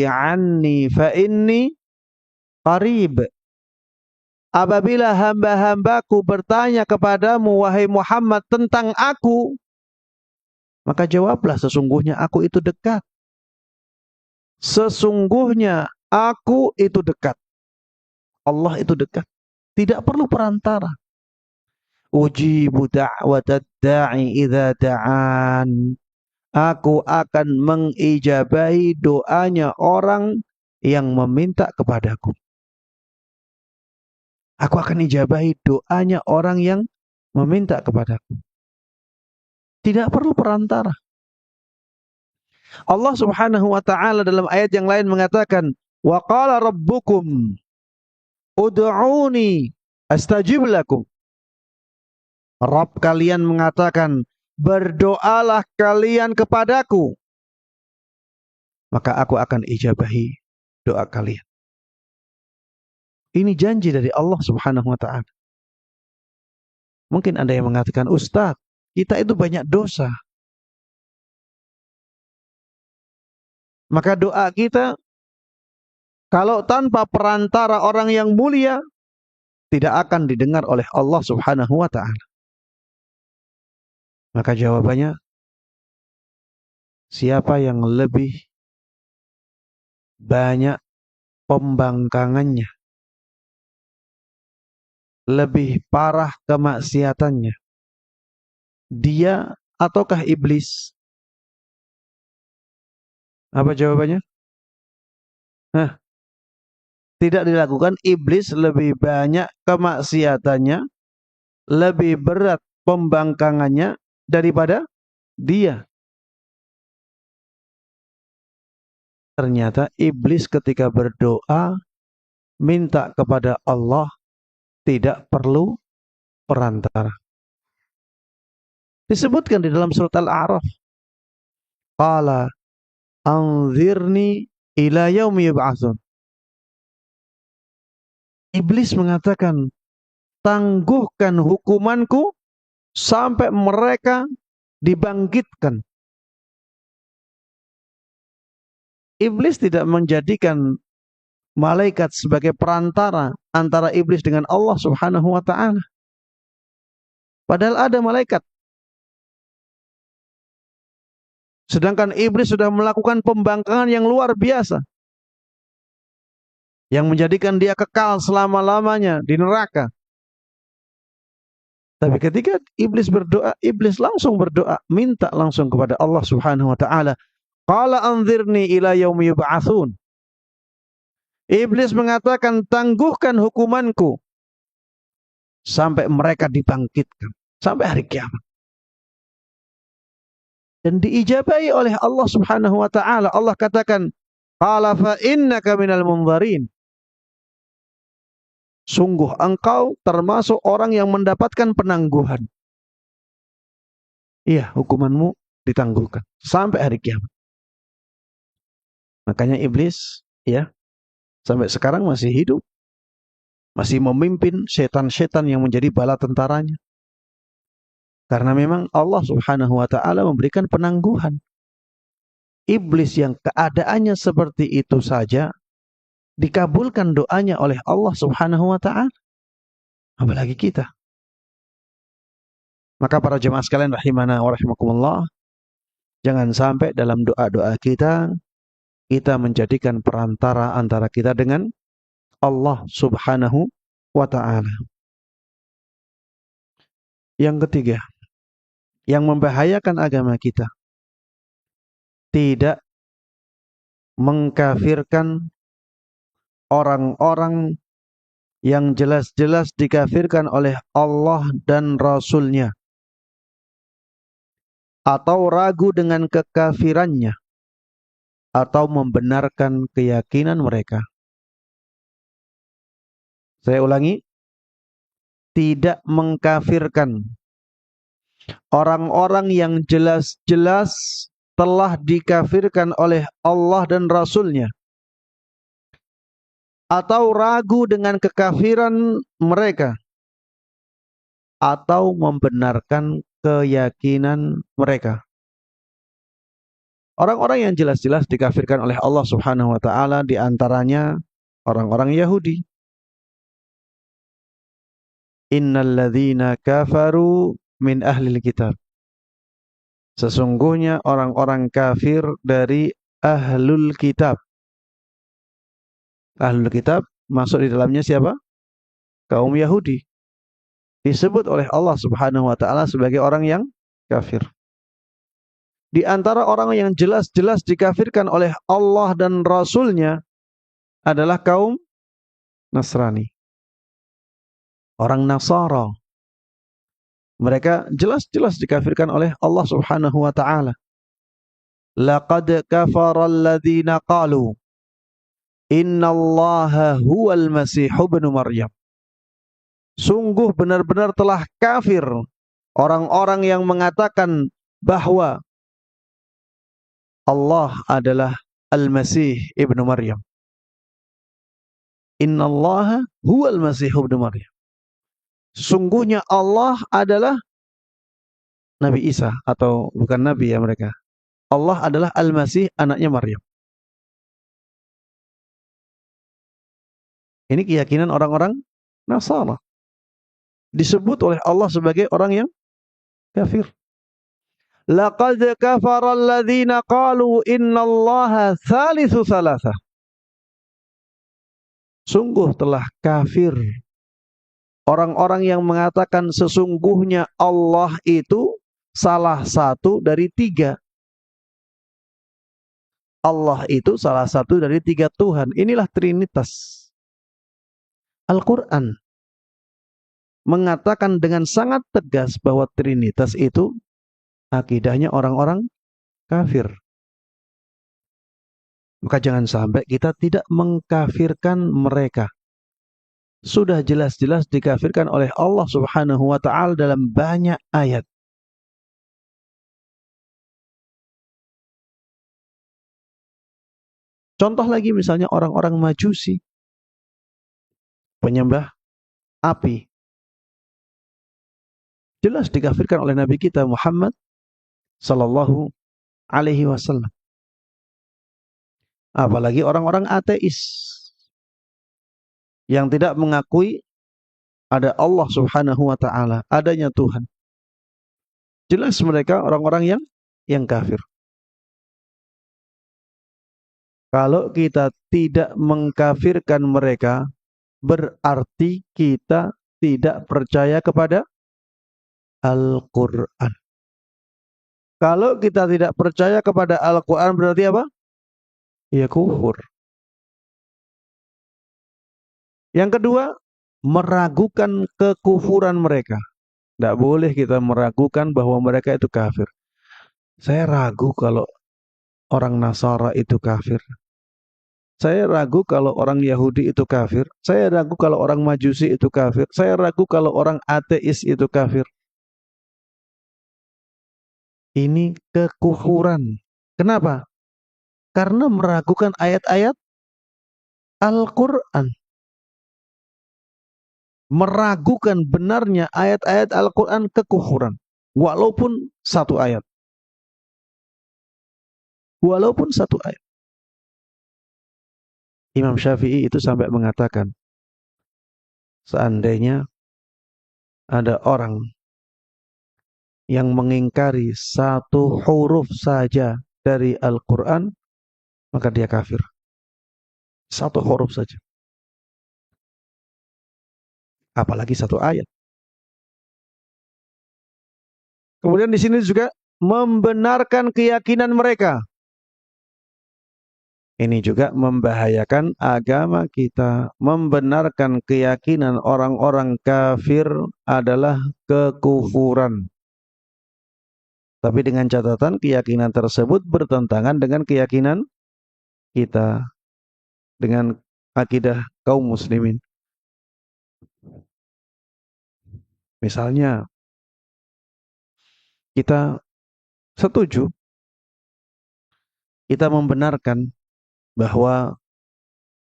anni fa inni qarib. Apabila hamba-hambaku bertanya kepadamu, wahai Muhammad, tentang aku, maka jawablah, sesungguhnya aku itu dekat. Sesungguhnya aku itu dekat. Allah itu dekat. Tidak perlu perantara. Ujibu da'watad da'i idza da'an. Aku akan mengijabahi doanya orang yang meminta kepadaku. Aku akan ijabahi doanya orang yang meminta kepadaku. Tidak perlu perantara. Allah Subhanahu wa taala dalam ayat yang lain mengatakan, "Wa qala rabbukum ud'uni astajib lakum." Rabb kalian mengatakan, berdoalah kalian kepadaku, maka aku akan ijabahi doa kalian. Ini janji dari Allah Subhanahu wa taala. Mungkin ada yang mengatakan, Ustaz, kita itu banyak dosa. Maka doa kita, kalau tanpa perantara orang yang mulia, tidak akan didengar oleh Allah Subhanahu wa ta'ala. Maka jawabannya, siapa yang lebih banyak pembangkangannya, lebih parah kemaksiatannya, dia ataukah iblis? Apa jawabannya? Nah, tidak dilakukan. Iblis lebih banyak kemaksiatannya, lebih berat pembangkangannya daripada dia. Ternyata iblis ketika berdoa minta kepada Allah tidak perlu perantara. Disebutkan di dalam surat Al-A'raf, qala anzirni ila yaumi yub'atsun. Iblis mengatakan, tangguhkan hukumanku sampai mereka dibangkitkan. Iblis tidak menjadikan malaikat sebagai perantara antara iblis dengan Allah Subhanahu wa ta'ala. Padahal ada malaikat. Sedangkan iblis sudah melakukan pembangkangan yang luar biasa, yang menjadikan dia kekal selama-lamanya di neraka. Tapi ketika iblis berdoa, iblis langsung berdoa, minta langsung kepada Allah Subhanahu wa ta'ala. Qala anzirni ila yaumi yub'atsun. Iblis mengatakan, tangguhkan hukumanku sampai mereka dibangkitkan, sampai hari kiamat. Dan diijabahi oleh Allah Subhanahu wa ta'ala. Allah katakan, qala fa innaka minal munzarin. Sungguh engkau termasuk orang yang mendapatkan penangguhan. Iya, hukumanmu ditangguhkan sampai hari kiamat. Makanya iblis, ya, sampai sekarang masih hidup, masih memimpin setan-setan yang menjadi bala tentaranya. Karena memang Allah Subhanahu wa ta'ala memberikan penangguhan. Iblis yang keadaannya seperti itu saja dikabulkan doanya oleh Allah Subhanahu wa ta'ala. Apalagi kita. Maka para jemaah sekalian rahimana wa rahimakumullah, jangan sampai dalam doa-doa kita menjadikan perantara antara kita dengan Allah Subhanahu wa ta'ala. Yang ketiga, yang membahayakan agama kita, tidak mengkafirkan orang-orang yang jelas-jelas dikafirkan oleh Allah dan Rasul-Nya, atau ragu dengan kekafirannya, atau membenarkan keyakinan mereka. Saya ulangi, tidak mengkafirkan orang-orang yang jelas-jelas telah dikafirkan oleh Allah dan Rasul-Nya, atau ragu dengan kekafiran mereka, atau membenarkan keyakinan mereka. Orang-orang yang jelas-jelas dikafirkan oleh Allah Subhanahu wa taala di antaranya orang-orang Yahudi. Innalladzina kafaru min ahlil kitab. Sesungguhnya orang-orang kafir dari ahlul kitab. Ahlul kitab masuk di dalamnya siapa? Kaum Yahudi. Disebut oleh Allah Subhanahu wa taala sebagai orang yang kafir. Di antara orang yang jelas-jelas dikafirkan oleh Allah dan Rasul-Nya adalah kaum Nasrani. Orang Nasara. Mereka jelas-jelas dikafirkan oleh Allah Subhanahu wa taala. Laqad kafara alladhina qalu innallaha huwal masih ibnu Maryam. Sungguh benar-benar telah kafir orang-orang yang mengatakan bahwa Allah adalah Al-Masih ibnu Maryam. Innallaha huwal masih ibnu Maryam. Sungguhnya Allah adalah Nabi Isa, atau bukan Nabi ya mereka. Allah adalah Al-Masih, anaknya Maryam. Ini keyakinan orang-orang Nasara. Disebut oleh Allah sebagai orang yang kafir. Laqad kafara alladhina qalu innallaha thalithu thalathah. Sungguh telah kafir orang-orang yang mengatakan sesungguhnya Allah itu salah satu dari tiga. Allah itu salah satu dari tiga Tuhan. Inilah Trinitas. Al-Quran mengatakan dengan sangat tegas bahwa Trinitas itu akidahnya orang-orang kafir. Maka jangan sampai kita tidak mengkafirkan mereka. Sudah jelas-jelas dikafirkan oleh Allah Subhanahu wa taala dalam banyak ayat. Contoh lagi misalnya orang-orang Majusi, penyembah api. Jelas dikafirkan oleh Nabi kita Muhammad sallallahu alaihi wasallam. Apalagi orang-orang ateis yang tidak mengakui ada Allah Subhanahu wa taala, adanya Tuhan. Jelas mereka orang-orang yang kafir. Kalau kita tidak mengkafirkan mereka, berarti kita tidak percaya kepada Al-Quran. Kalau kita tidak percaya kepada Al-Quran berarti apa? Ya kufur. Yang kedua, meragukan kekufuran mereka. Tidak boleh kita meragukan bahwa mereka itu kafir. Saya ragu kalau orang Nasara itu kafir. Saya ragu kalau orang Yahudi itu kafir. Saya ragu kalau orang Majusi itu kafir. Saya ragu kalau orang ateis itu kafir. Ini kekufuran. Kenapa? Karena meragukan ayat-ayat Al-Quran. Meragukan benarnya ayat-ayat Al-Quran kekufuran. Walaupun satu ayat. Walaupun satu ayat. Imam Syafi'i itu sampai mengatakan, seandainya ada orang yang mengingkari satu huruf saja dari Al-Quran, maka dia kafir. Satu huruf saja. Apalagi satu ayat. Kemudian di sini juga membenarkan keyakinan mereka. Ini juga membahayakan agama kita. Membenarkan keyakinan orang-orang kafir adalah kekufuran. Tapi dengan catatan keyakinan tersebut bertentangan dengan keyakinan kita, dengan akidah kaum muslimin. Misalnya, kita setuju, kita membenarkan bahwa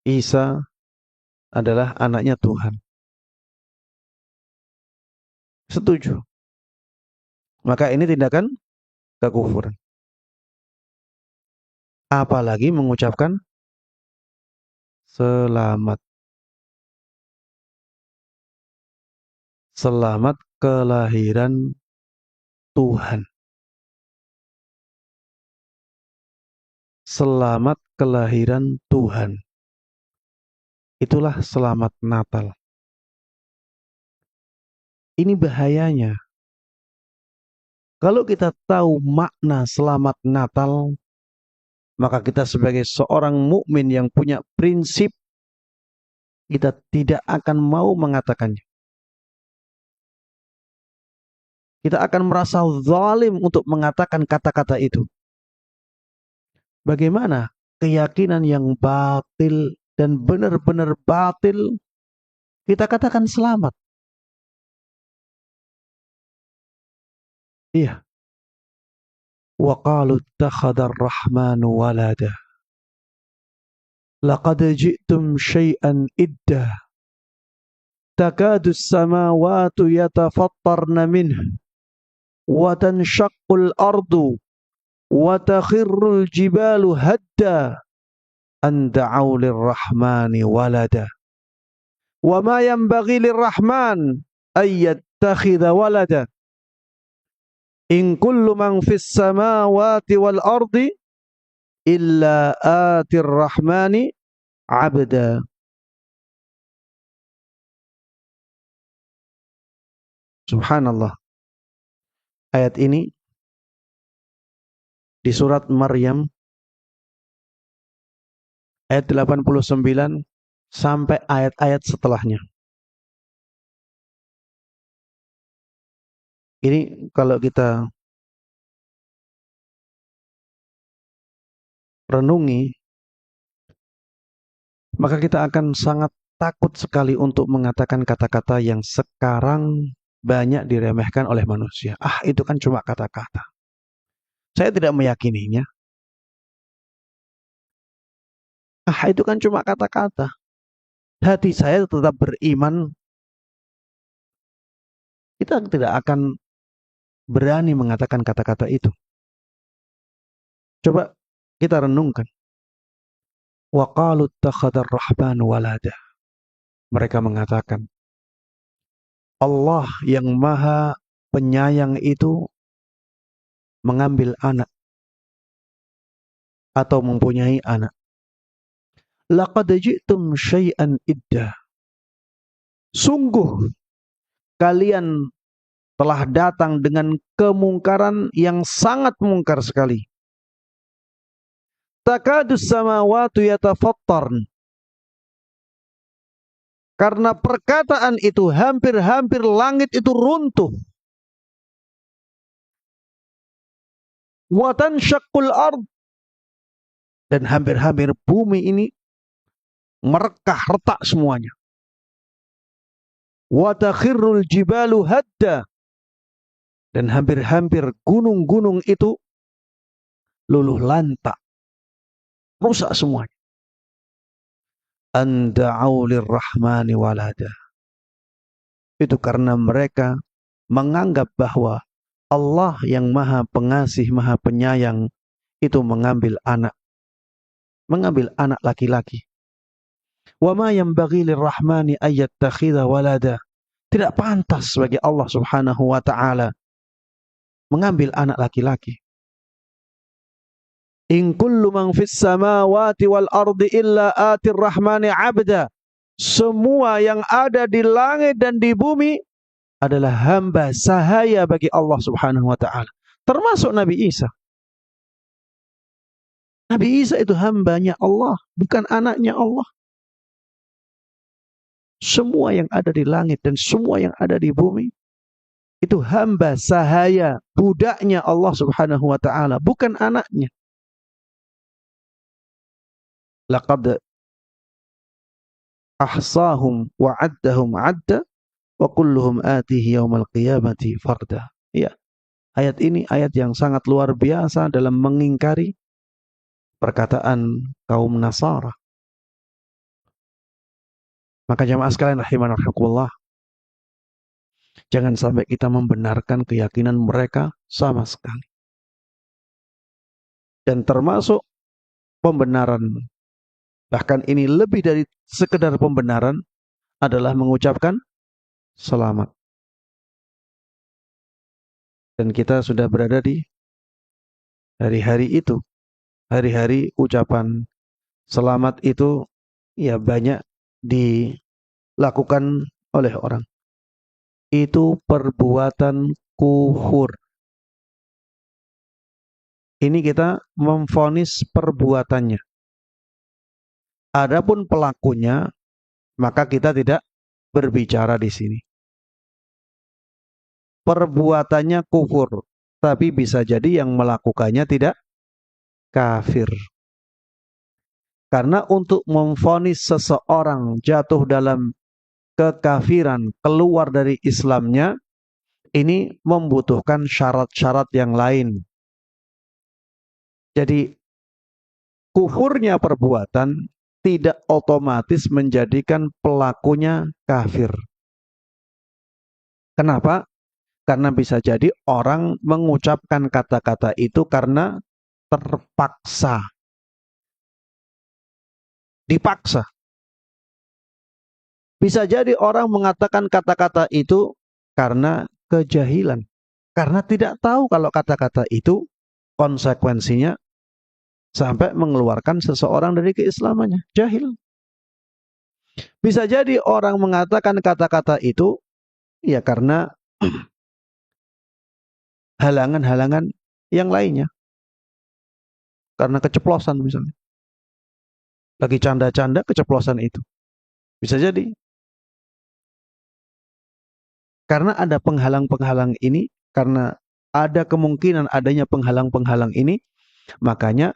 Isa adalah anaknya Tuhan. Setuju. Maka ini tindakan kekufuran. apalagi mengucapkan selamat. Selamat kelahiran Tuhan. Selamat kelahiran Tuhan. Itulah selamat Natal. Ini bahayanya. Kalau kita tahu makna selamat Natal, maka kita sebagai seorang mukmin yang punya prinsip, kita tidak akan mau mengatakannya. Kita akan merasa zalim untuk mengatakan kata-kata itu. Bagaimana keyakinan yang batil dan benar-benar batil kita katakan selamat? Iya. Wa qalu ittakhadha ar-rahmanu walada. Laqad ji'tum syai'an idda. Takadu as-samawati yatafattarna minhu wa tanshaqqu al-ardu wa takhirru al-jibalu hadda an da'u lir-rahmani walada. Wa ma yanbaghi lir-rahman ay yattakhidha walada. In kullu man fis samawati wal ardi illa atir rahmani abda. Subhanallah. Ayat ini di surat Maryam ayat 89 sampai ayat-ayat setelahnya. Ini kalau kita renungi, maka kita akan sangat takut sekali untuk mengatakan kata-kata yang sekarang banyak diremehkan oleh manusia. Ah, itu kan cuma kata-kata. Saya tidak meyakininya. Ah, itu kan cuma kata-kata. Hati saya tetap beriman. Kita tidak akan berani mengatakan kata-kata itu. Coba kita renungkan. Wa qalu ittakhadha ar-rahmanu walada. Mereka mengatakan, Allah yang maha penyayang itu mengambil anak atau mempunyai anak. Laqad ji'tum syai'an idda. Sungguh kalian telah datang dengan kemungkaran yang sangat mungkar sekali. Takadus samawati yatafattarn. Karena perkataan itu hampir-hampir langit itu runtuh. Wa tanshaqqul ard. Dan hampir-hampir bumi ini merekah retak semuanya. Wa takhirrul jibalu hadda. Dan hampir-hampir gunung-gunung itu luluh lantak. Rusak semuanya. An da'u lir-rahmani walada. Itu karena mereka menganggap bahwa Allah yang maha pengasih, maha penyayang itu mengambil anak. Mengambil anak laki-laki. Wa ma yanbaghi lir-rahmani ayyattakhidha walada. Tidak pantas bagi Allah Subhanahu wa taala mengambil anak laki-laki. In kullu man fis samawati wal ardi illa atir rahmani abda. Semua yang ada di langit dan di bumi adalah hamba sahaya bagi Allah Subhanahu wa taala. Termasuk Nabi Isa. Nabi Isa itu hambanya Allah, bukan anaknya Allah. Semua yang ada di langit dan semua yang ada di bumi itu hamba sahaya, budaknya Allah Subhanahu wa taala, bukan anaknya. Laqad ahsahum wa addahum adda wa kulluhum atihi yaumal qiyamati farda. Ya. Ayat ini ayat yang sangat luar biasa dalam mengingkari perkataan kaum Nasara. Maka jamaah sekalian rahiman rahimakumullah, jangan sampai kita membenarkan keyakinan mereka sama sekali. Dan termasuk pembenaran, bahkan ini lebih dari sekedar pembenaran, adalah mengucapkan selamat. Dan kita sudah berada di hari-hari itu. Hari-hari ucapan selamat itu ya banyak dilakukan oleh orang. Itu perbuatan kufur. Ini kita memvonis perbuatannya. Adapun pelakunya, maka kita tidak berbicara di sini. Perbuatannya kufur, tapi bisa jadi yang melakukannya tidak kafir. Karena untuk memvonis seseorang jatuh dalam kekafiran, keluar dari Islamnya, ini membutuhkan syarat-syarat yang lain. Jadi kufurnya perbuatan tidak otomatis menjadikan pelakunya kafir. Kenapa? Karena bisa jadi orang mengucapkan kata-kata itu karena terpaksa. Dipaksa. Bisa jadi orang mengatakan kata-kata itu karena kejahilan. Karena tidak tahu kalau kata-kata itu konsekuensinya sampai mengeluarkan seseorang dari keislamannya. Jahil. Bisa jadi orang mengatakan kata-kata itu ya karena halangan-halangan yang lainnya. Karena keceplosan misalnya. Lagi canda-canda keceplosan itu. Bisa jadi. Karena ada penghalang-penghalang ini, karena ada kemungkinan adanya penghalang-penghalang ini, makanya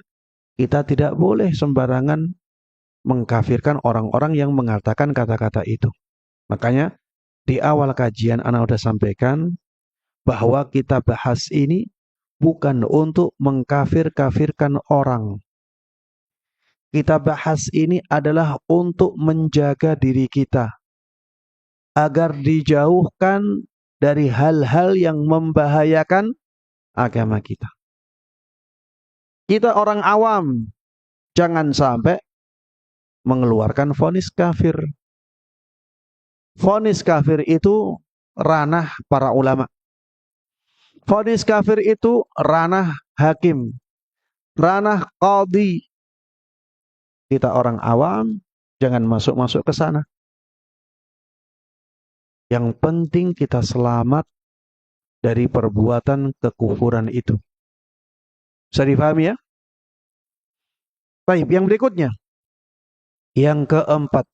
kita tidak boleh sembarangan mengkafirkan orang-orang yang mengatakan kata-kata itu. Makanya di awal kajian Ana sudah sampaikan bahwa kita bahas ini bukan untuk mengkafir-kafirkan orang. Kita bahas ini adalah untuk menjaga diri kita agar dijauhkan dari hal-hal yang membahayakan agama kita. Kita orang awam, jangan sampai mengeluarkan vonis kafir. Vonis kafir itu ranah para ulama. Vonis kafir itu ranah hakim, ranah qadhi. Kita orang awam, jangan masuk-masuk ke sana. Yang penting kita selamat dari perbuatan kekufuran itu. Bisa difahami ya? Baik, yang berikutnya. Yang keempat.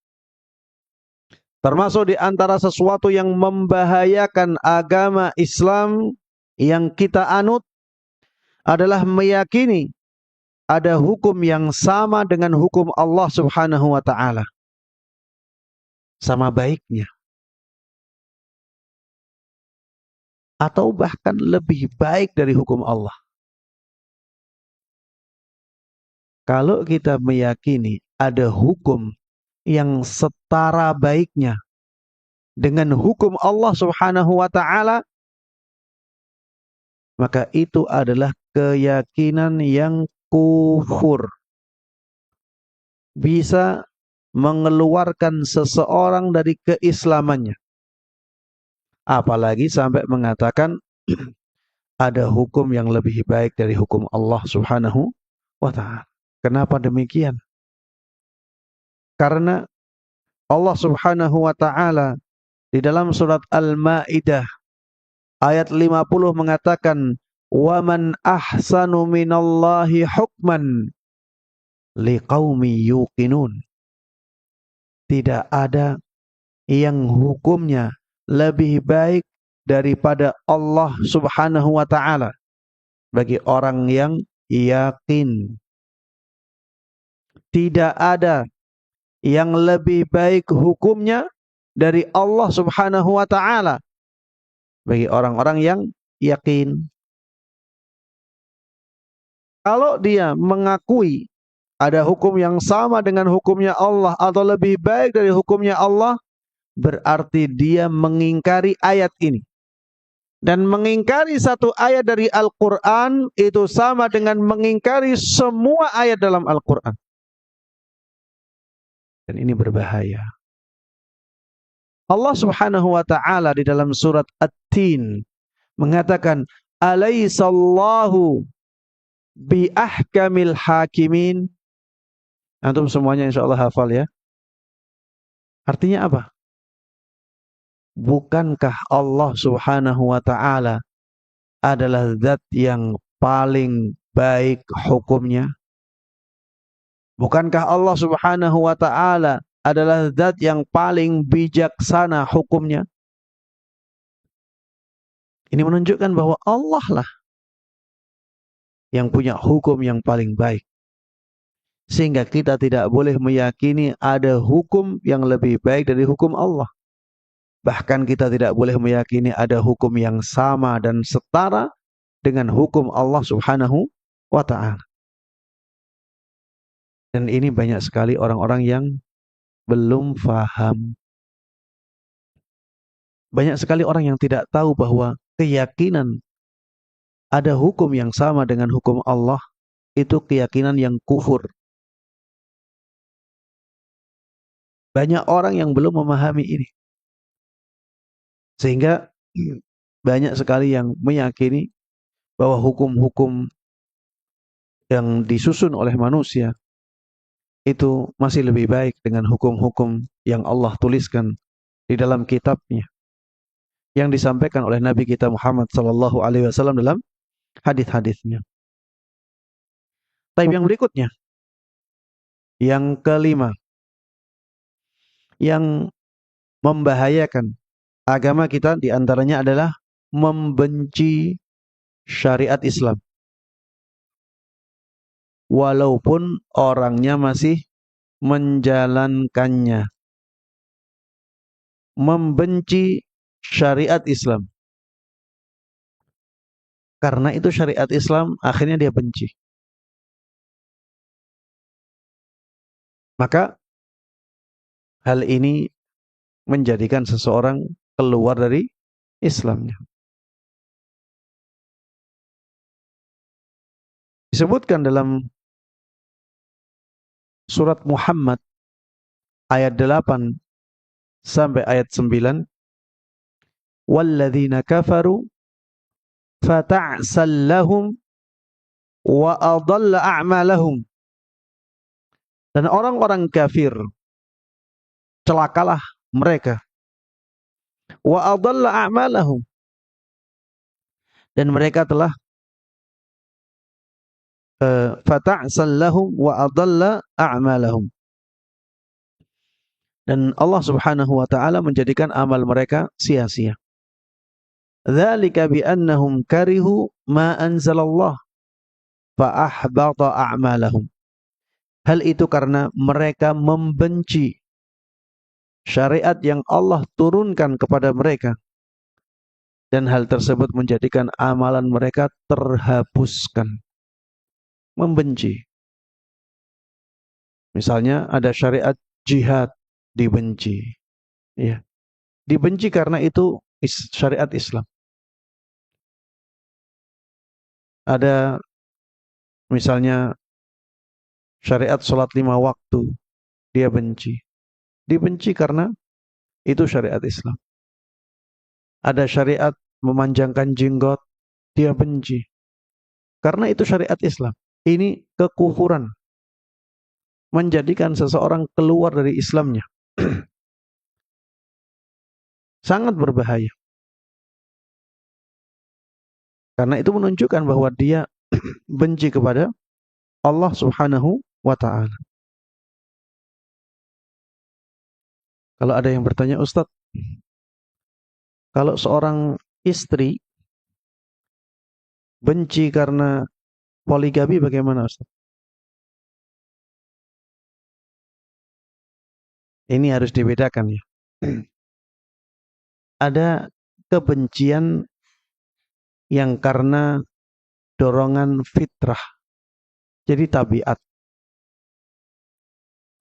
Termasuk di antara sesuatu yang membahayakan agama Islam yang kita anut adalah meyakini ada hukum yang sama dengan hukum Allah Subhanahu wa taala. Sama baiknya. Atau bahkan lebih baik dari hukum Allah. Kalau kita meyakini ada hukum yang setara baiknya dengan hukum Allah Subhanahu wa taala, maka itu adalah keyakinan yang kufur. Bisa mengeluarkan seseorang dari keislamannya. Apalagi sampai mengatakan ada hukum yang lebih baik dari hukum Allah Subhanahu wa taala. Kenapa demikian? Karena Allah Subhanahu wa taala di dalam surat Al-Maidah ayat 50 mengatakan, "Wa man ahsanu minallahi hukman liqaumi yuqinun." Tidak ada yang hukumnya lebih baik daripada Allah Subhanahu wa taala bagi orang yang yakin. Tidak ada yang lebih baik hukumnya dari Allah Subhanahu wa taala bagi orang-orang yang yakin. Kalau dia mengakui ada hukum yang sama dengan hukumnya Allah atau lebih baik dari hukumnya Allah, berarti dia mengingkari ayat ini. Dan mengingkari satu ayat dari Al-Quran itu sama dengan mengingkari semua ayat dalam Al-Quran. Dan ini berbahaya. Allah Subhanahu wa taala di dalam surat At-Tin mengatakan, "Alaisallahu bi ahkamil hakimin." Antum semuanya insyaallah hafal ya. Artinya apa? Bukankah Allah Subhanahu wa taala adalah zat yang paling baik hukumnya? Bukankah Allah Subhanahu wa taala adalah zat yang paling bijaksana hukumnya? Ini menunjukkan bahwa Allah lah yang punya hukum yang paling baik. Sehingga kita tidak boleh meyakini ada hukum yang lebih baik dari hukum Allah. Bahkan kita tidak boleh meyakini ada hukum yang sama dan setara dengan hukum Allah Subhanahu wa ta'ala. Dan ini banyak sekali orang-orang yang belum faham. Banyak sekali orang yang tidak tahu bahwa keyakinan ada hukum yang sama dengan hukum Allah itu keyakinan yang kufur. Banyak orang yang belum memahami ini. Sehingga banyak sekali yang meyakini bahwa hukum-hukum yang disusun oleh manusia itu masih lebih baik dengan hukum-hukum yang Allah tuliskan di dalam kitabnya yang disampaikan oleh Nabi kita Muhammad sallallahu alaihi wasallam dalam hadis-hadisnya. Tapi yang berikutnya, yang kelima, yang membahayakan agama kita diantaranya adalah membenci syariat Islam. Walaupun orangnya masih menjalankannya. Membenci syariat Islam. Karena itu syariat Islam akhirnya dia benci. Maka hal ini menjadikan seseorang keluar dari Islamnya. Disebutkan dalam surat Muhammad ayat 8 sampai ayat 9, "Walladzina kafaru fata'sal lahum wa adalla a'malahum." Dan orang-orang kafir celakalah mereka. Wa adalla a'malahum. Dan mereka telah fata'sal lahum wa adalla a'malahum. Dan Allah Subhanahu wa taala menjadikan amal mereka sia-sia. Dzalika bi annahum karihu ma anzalallah fa ahbata a'malahum. Hal itu karena mereka membenci syariat yang Allah turunkan kepada mereka. Dan hal tersebut menjadikan amalan mereka terhapuskan. Membenci. Misalnya ada syariat jihad, dibenci. Ya. Dibenci karena itu syariat Islam. Ada misalnya syariat sholat 5 waktu, dia benci. Dibenci karena itu syariat Islam. Ada syariat memanjangkan jenggot, dia benci. Karena itu syariat Islam. Ini kekufuran. Menjadikan seseorang keluar dari Islamnya. Sangat berbahaya. Karena itu menunjukkan bahwa dia benci kepada Allah Subhanahu wa ta'ala. Kalau ada yang bertanya, Ustadz, kalau seorang istri benci karena poligami bagaimana, Ustadz? Ini harus dibedakan ya. Ada kebencian yang karena dorongan fitrah. Jadi tabiat.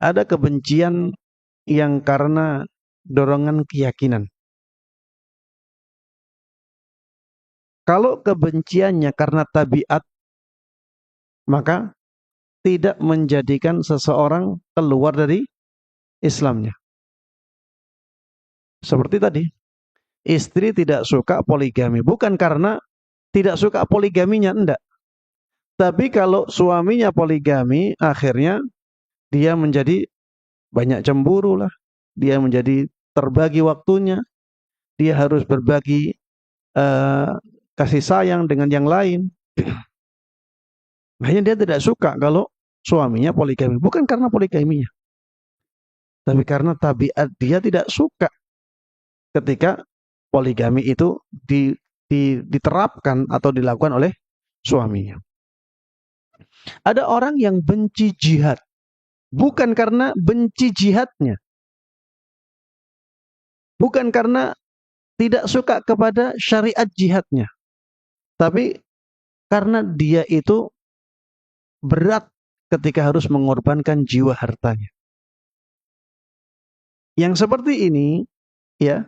Ada kebencian yang karena dorongan keyakinan. Kalau kebenciannya karena tabiat, maka tidak menjadikan seseorang keluar dari Islamnya. Seperti tadi, istri tidak suka poligami, bukan karena tidak suka poligaminya, enggak. Tapi kalau suaminya poligami, akhirnya dia menjadi banyak cemburu lah. Dia menjadi terbagi waktunya. Dia harus berbagi uh, kasih sayang dengan yang lain. Makanya dia tidak suka kalau suaminya poligami. Bukan karena poligaminya, tapi karena tabiat dia tidak suka ketika poligami itu diterapkan atau dilakukan oleh suaminya. Ada orang yang benci jihad, bukan karena benci jihadnya, bukan karena tidak suka kepada syariat jihadnya, tapi karena dia itu berat ketika harus mengorbankan jiwa hartanya. Yang seperti ini, ya,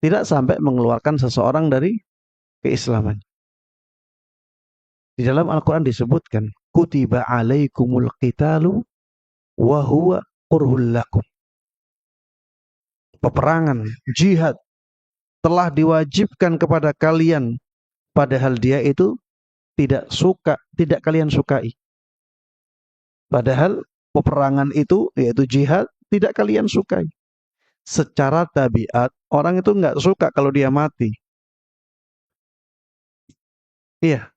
tidak sampai mengeluarkan seseorang dari keislaman. Di dalam Al-Quran disebutkan, kutiba alaikumul qitalu wa huwa kurhul lakum. Peperangan, jihad telah diwajibkan kepada kalian, padahal dia itu tidak suka, tidak kalian sukai. Padahal peperangan itu, yaitu jihad, tidak kalian sukai. Secara tabiat, orang itu nggak suka kalau dia mati. Iya,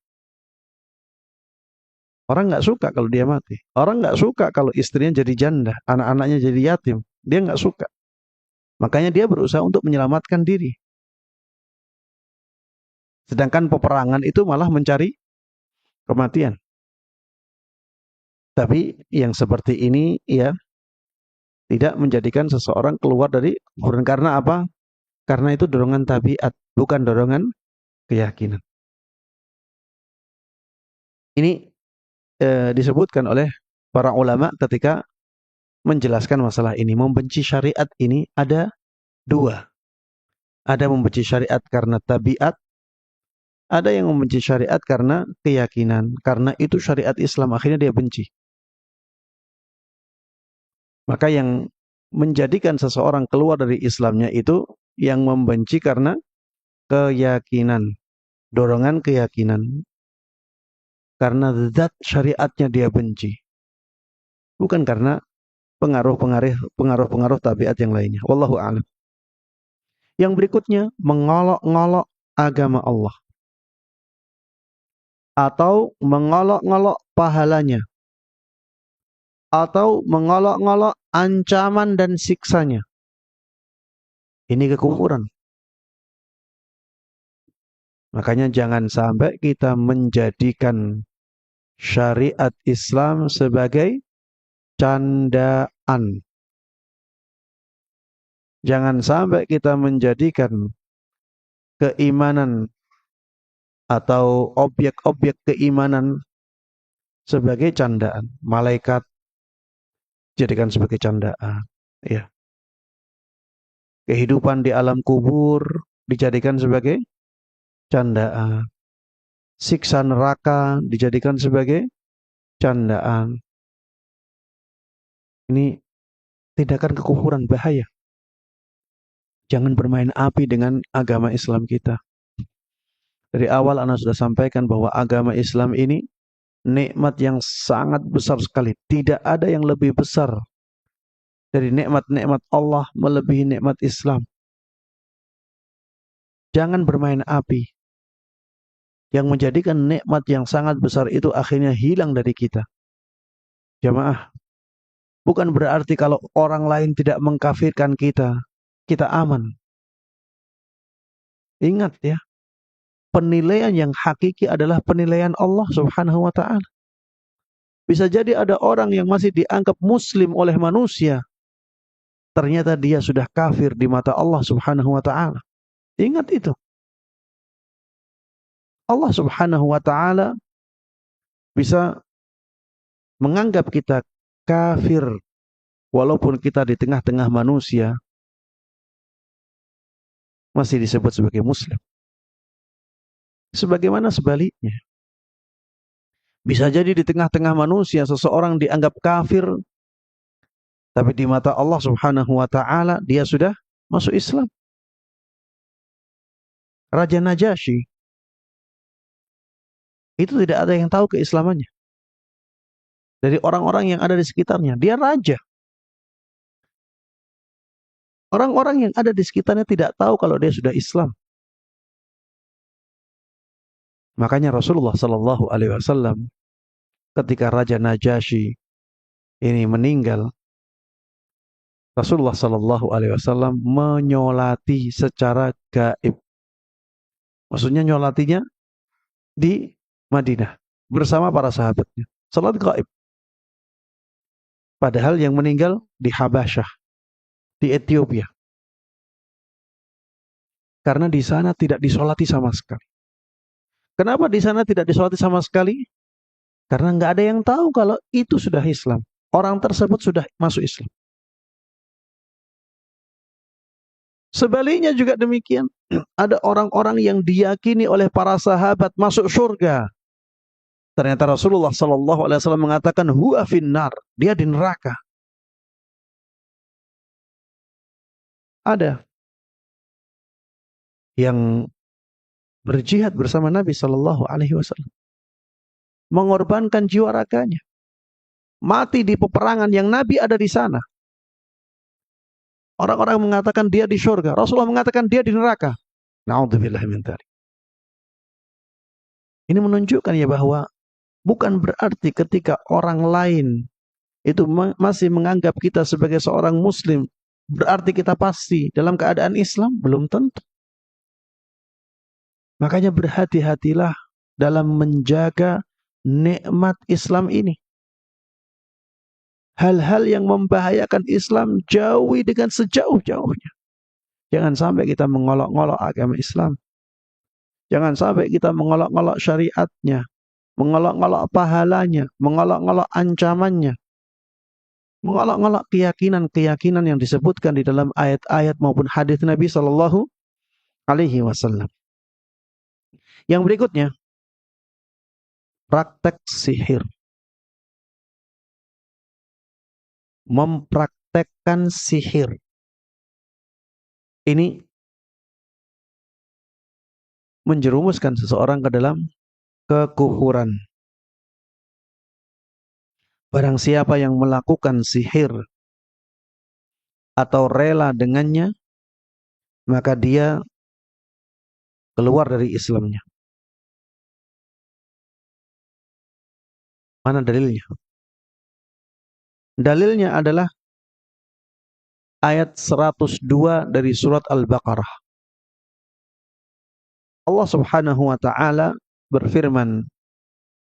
orang nggak suka kalau dia mati. Orang nggak suka kalau istrinya jadi janda, anak-anaknya jadi yatim. Dia nggak suka. Makanya dia berusaha untuk menyelamatkan diri. Sedangkan peperangan itu malah mencari kematian. Tapi yang seperti ini, ya, tidak menjadikan seseorang keluar dari kekufuran. Karena apa? Karena itu dorongan tabiat, bukan dorongan keyakinan. Ini disebutkan oleh para ulama ketika menjelaskan masalah ini. Membenci syariat ini ada dua. Ada membenci syariat karena tabiat, ada yang membenci syariat karena keyakinan. Karena itu syariat Islam, akhirnya dia benci. Maka yang menjadikan seseorang keluar dari Islamnya itu yang membenci karena keyakinan, dorongan keyakinan. Karena zat syariatnya dia benci. Bukan karena pengaruh-pengaruh tabiat yang lainnya. Wallahu a'lam. Yang berikutnya, mengolok-ngolok agama Allah. Atau mengolok-ngolok pahalanya. Atau mengolok-ngolok ancaman dan siksanya. Ini kekufuran. Makanya jangan sampai kita menjadikan syariat Islam sebagai candaan. Jangan sampai kita menjadikan keimanan atau objek-objek keimanan sebagai candaan. Malaikat jadikan sebagai candaan. Ya. Kehidupan di alam kubur dijadikan sebagai candaan. Siksa neraka dijadikan sebagai candaan. Ini tindakan kekufuran, bahaya. Jangan bermain api dengan agama Islam kita. Dari awal Anda sudah sampaikan bahwa agama Islam ini nikmat yang sangat besar sekali. Tidak ada yang lebih besar dari nikmat-nikmat Allah melebihi nikmat Islam. Jangan bermain api yang menjadikan nikmat yang sangat besar itu akhirnya hilang dari kita. Jamaah, bukan berarti kalau orang lain tidak mengkafirkan kita, kita aman. Ingat ya, penilaian yang hakiki adalah penilaian Allah Subhanahu wa ta'ala. Bisa jadi ada orang yang masih dianggap muslim oleh manusia, ternyata dia sudah kafir di mata Allah Subhanahu wa ta'ala. Ingat itu. Allah Subhanahu wa ta'ala bisa menganggap kita kafir walaupun kita di tengah-tengah manusia masih disebut sebagai muslim. Sebagaimana sebaliknya. Bisa jadi di tengah-tengah manusia seseorang dianggap kafir, tapi di mata Allah Subhanahu wa taala dia sudah masuk Islam. Raja Najasyi itu tidak ada yang tahu keislamannya dari orang-orang yang ada di sekitarnya. Dia raja. Orang-orang yang ada di sekitarnya tidak tahu kalau dia sudah Islam. Makanya Rasulullah Sallallahu Alaihi Wasallam ketika Raja Najasyi ini meninggal, Rasulullah Sallallahu Alaihi Wasallam menyolati secara gaib. Maksudnya nyolatinya di Madinah bersama para sahabatnya. Salat gaib. Padahal yang meninggal di Habasyah, di Ethiopia. Karena di sana tidak disolati sama sekali. Kenapa di sana tidak disolati sama sekali? Karena nggak ada yang tahu kalau itu sudah Islam. Orang tersebut sudah masuk Islam. Sebaliknya juga demikian. Ada orang-orang yang diyakini oleh para sahabat masuk surga. Ternyata Rasulullah Sallallahu Alaihi Wasallam mengatakan huwa finnar, dia di neraka. Ada yang berjihad bersama Nabi Sallallahu Alaihi Wasallam, mengorbankan jiwa raganya, mati di peperangan yang Nabi ada di sana. Orang-orang mengatakan dia di surga, Rasulullah mengatakan dia di neraka. Na'udzubillah min dzalik. Ini menunjukkan ya bahwa bukan berarti ketika orang lain itu masih menganggap kita sebagai seorang muslim, berarti kita pasti dalam keadaan Islam, belum tentu. Makanya berhati-hatilah dalam menjaga nikmat Islam ini. Hal-hal yang membahayakan Islam jauhi dengan sejauh-jauhnya. Jangan sampai kita mengolok-olok agama Islam. Jangan sampai kita mengolok-olok syariatnya, mengolok-olok pahalanya, mengolok-olok ancamannya, mengolok-olok keyakinan-keyakinan yang disebutkan di dalam ayat-ayat maupun hadis Nabi Sallallahu Alaihi Wasallam. Yang berikutnya, praktek sihir. Mempraktekkan sihir. Ini menjerumuskan seseorang ke dalam kekufuran. Barang siapa yang melakukan sihir atau rela dengannya, maka dia keluar dari Islamnya. Mana dalilnya? Dalilnya adalah ayat 102 dari surat Al-Baqarah. Allah Subhanahu wa taala berfirman,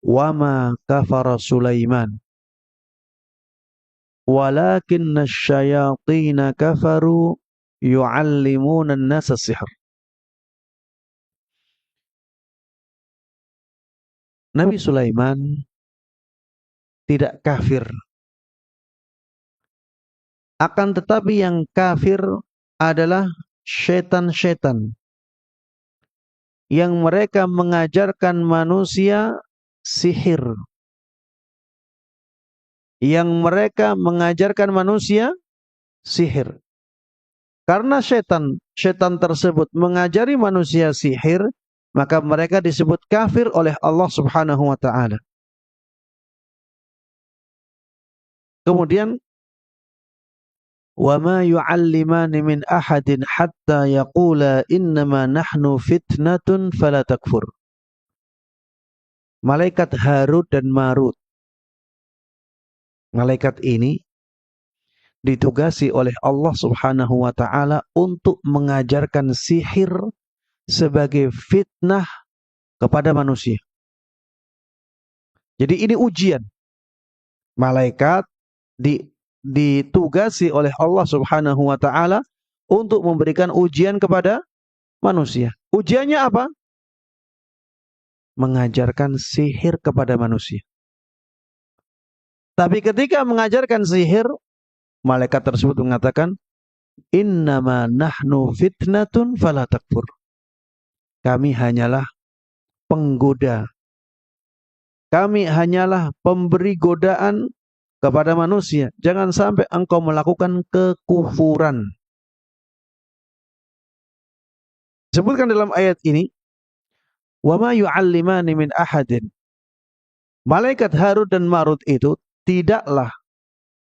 "Wa ma kafara Sulaiman, walakinna asyayatin kafaru yu'allimuna an-nasa sihr." Nabi Sulaiman tidak kafir. Akan tetapi yang kafir adalah setan-setan yang mereka mengajarkan manusia sihir. Yang mereka mengajarkan manusia sihir. Karena setan tersebut mengajari manusia sihir, maka mereka disebut kafir oleh Allah Subhanahu wa taala. Kemudian وَمَا يُعَلِّمَانِ مِنْ أَحَدٍ حَتَّى يَقُولَا إِنَّمَا نَحْنُ فِتْنَةٌ فَلَا تَكْفُرْ. Malaikat Harut dan Marut. Malaikat ini ditugasi oleh Allah Subhanahu wa taala untuk mengajarkan sihir sebagai fitnah kepada manusia. Jadi ini ujian. Malaikat ditugasi oleh Allah Subhanahu wa taala untuk memberikan ujian kepada manusia. Ujiannya apa? Mengajarkan sihir kepada manusia. Tapi ketika mengajarkan sihir, malaikat tersebut mengatakan, "Innama nahnu fitnatun fala takfur." Kami hanyalah penggoda. Kami hanyalah pemberi godaan kepada manusia. Jangan sampai engkau melakukan kekufuran. Disebutkan dalam ayat ini, wa ma yu'allimani min ahadin. Malaikat Harut dan Marut itu tidaklah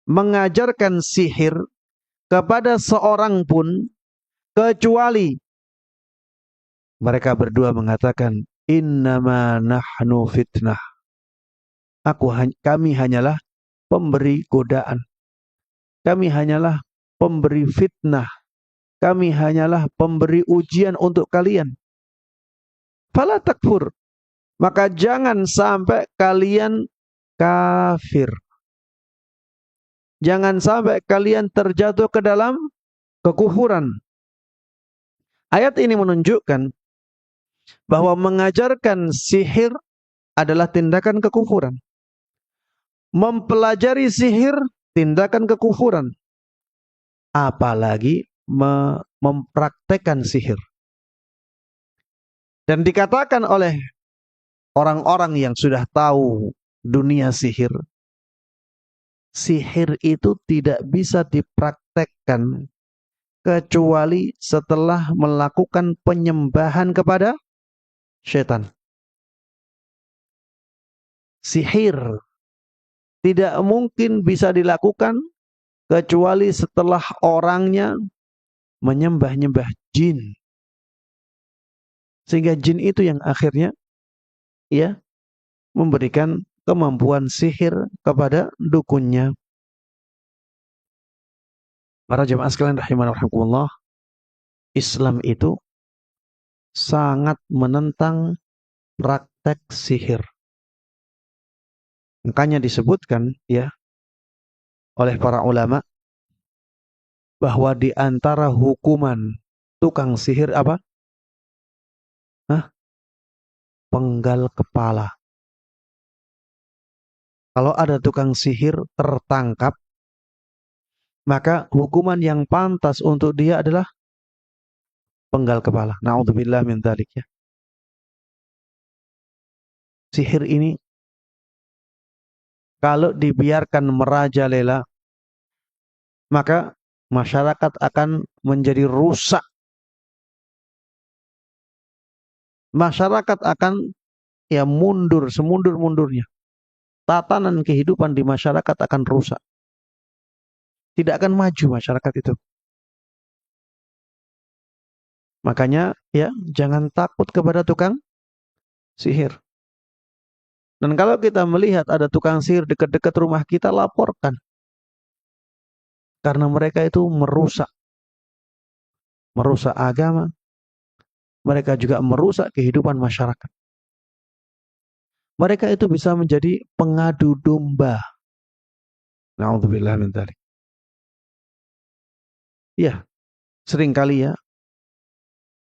mengajarkan sihir kepada seorang pun kecuali mereka berdua mengatakan, innama nahnu fitnah. Kami hanyalah pemberi godaan. Kami hanyalah pemberi fitnah. Kami hanyalah pemberi ujian untuk kalian. Fala takfur. Maka jangan sampai kalian kafir. Jangan sampai kalian terjatuh ke dalam kekufuran. Ayat ini menunjukkan bahwa mengajarkan sihir adalah tindakan kekufuran. Mempelajari sihir, tindakan kekufuran. Apalagi mempraktekkan sihir. Dan dikatakan oleh orang-orang yang sudah tahu dunia sihir, sihir itu tidak bisa dipraktekkan kecuali setelah melakukan penyembahan kepada syaitan. Sihir tidak mungkin bisa dilakukan kecuali setelah orangnya menyembah-nyembah jin. Sehingga jin itu yang akhirnya memberikan kemampuan sihir kepada dukunnya. Para jemaah sekalian rahimanallah, Islam itu sangat menentang praktek sihir. Makanya disebutkan oleh para ulama bahwa di antara hukuman tukang sihir apa? Penggal kepala. Kalau ada tukang sihir tertangkap, maka hukuman yang pantas untuk dia adalah penggal kepala. Na'udzubillah min dzalik ya. Sihir ini kalau dibiarkan merajalela, maka masyarakat akan menjadi rusak. Masyarakat akan mundur semundur-mundurnya. Tatanan kehidupan di masyarakat akan rusak. Tidak akan maju masyarakat itu. Makanya jangan takut kepada tukang sihir. Dan kalau kita melihat ada tukang sihir dekat-dekat rumah kita, laporkan. Karena mereka itu merusak agama. Mereka juga merusak kehidupan masyarakat. Mereka itu bisa menjadi pengadu domba. Na'udzubillah min dzalik. Seringkali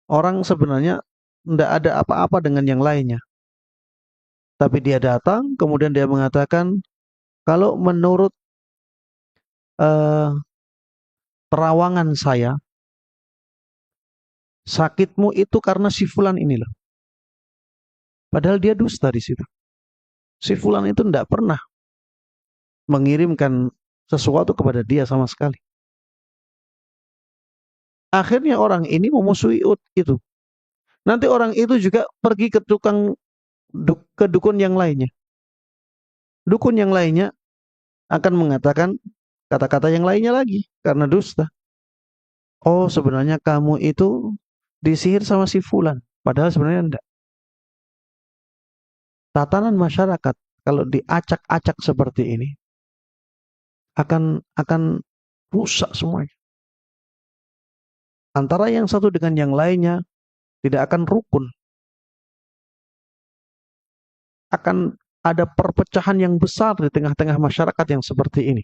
orang sebenarnya tidak ada apa-apa dengan yang lainnya. Tapi dia datang, kemudian dia mengatakan, kalau menurut terawangan saya, sakitmu itu karena si fulan ini loh. Padahal dia dusta di situ. Si fulan itu tidak pernah mengirimkan sesuatu kepada dia sama sekali. Akhirnya orang ini memusuhi itu. Nanti orang itu juga pergi ke dukun yang lainnya. Dukun yang lainnya akan mengatakan kata-kata yang lainnya lagi karena dusta. Oh, sebenarnya kamu itu disihir sama si fulan. Padahal sebenarnya enggak. Tatanan masyarakat kalau diacak-acak seperti ini akan rusak semuanya. Antara yang satu dengan yang lainnya tidak akan rukun. Akan ada perpecahan yang besar di tengah-tengah masyarakat yang seperti ini.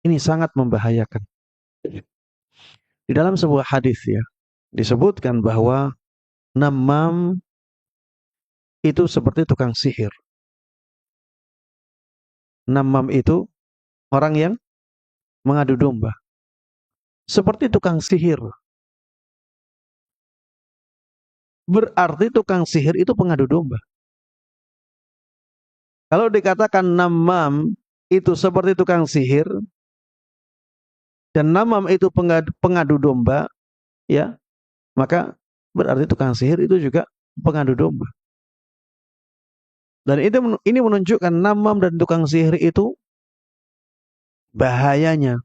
Ini sangat membahayakan. Di dalam sebuah hadis disebutkan bahwa namam itu seperti tukang sihir. Namam itu orang yang mengadu domba. Seperti tukang sihir. berarti tukang sihir itu pengadu domba. Kalau dikatakan namam itu seperti tukang sihir dan namam itu pengadu domba, ya, maka berarti tukang sihir itu juga pengadu domba. Dan ini menunjukkan namam dan tukang sihir itu bahayanya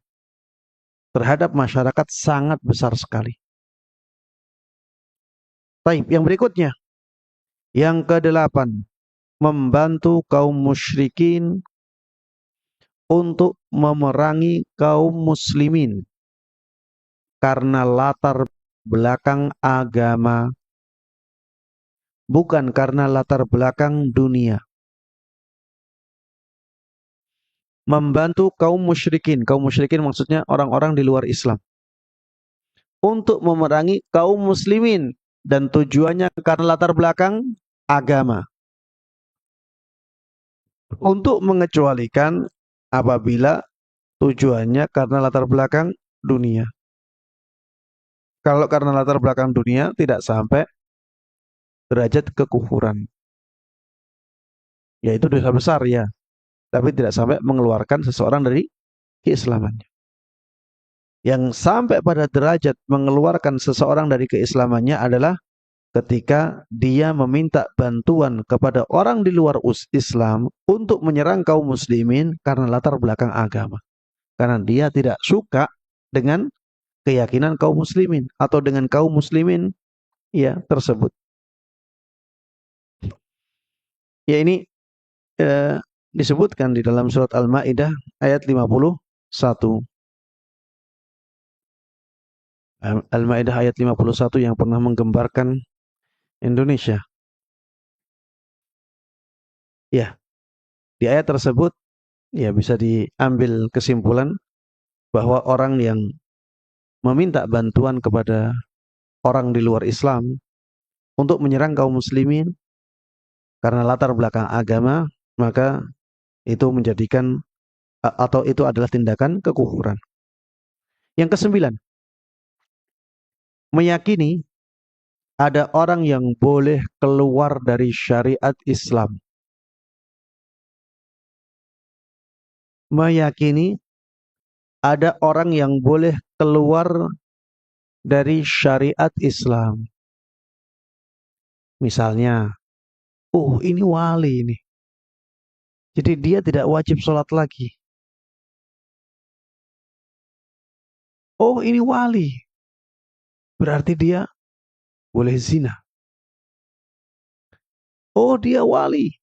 terhadap masyarakat sangat besar sekali. Baik, yang berikutnya, yang ke-8, membantu kaum musyrikin untuk memerangi kaum muslimin karena latar belakang agama, bukan karena latar belakang dunia. Membantu kaum musyrikin maksudnya orang-orang di luar Islam, untuk memerangi kaum muslimin, dan tujuannya karena latar belakang agama, untuk mengecualikan apabila tujuannya karena latar belakang dunia. Kalau karena latar belakang dunia tidak sampai derajat kekufuran, yaitu dosa besar ya, tapi tidak sampai mengeluarkan seseorang dari keislamannya. Yang sampai pada derajat mengeluarkan seseorang dari keislamannya adalah ketika dia meminta bantuan kepada orang di luar Islam untuk menyerang kaum muslimin karena latar belakang agama. Karena dia tidak suka dengan keyakinan kaum muslimin atau dengan kaum muslimin ya tersebut. Ya, ini disebutkan di dalam surat Al-Maidah ayat 51. Al-Maidah ayat 51 yang pernah menggembarkan Indonesia. Ya, di ayat tersebut ya bisa diambil kesimpulan bahwa orang yang meminta bantuan kepada orang di luar Islam untuk menyerang kaum muslimin karena latar belakang agama, maka itu menjadikan atau itu adalah tindakan kekufuran. Yang ke-9, meyakini ada orang yang boleh keluar dari syariat Islam. Meyakini ada orang yang boleh keluar dari syariat Islam. Misalnya, oh ini wali ini, jadi dia tidak wajib sholat lagi. Oh ini wali, berarti dia boleh zina. Oh dia wali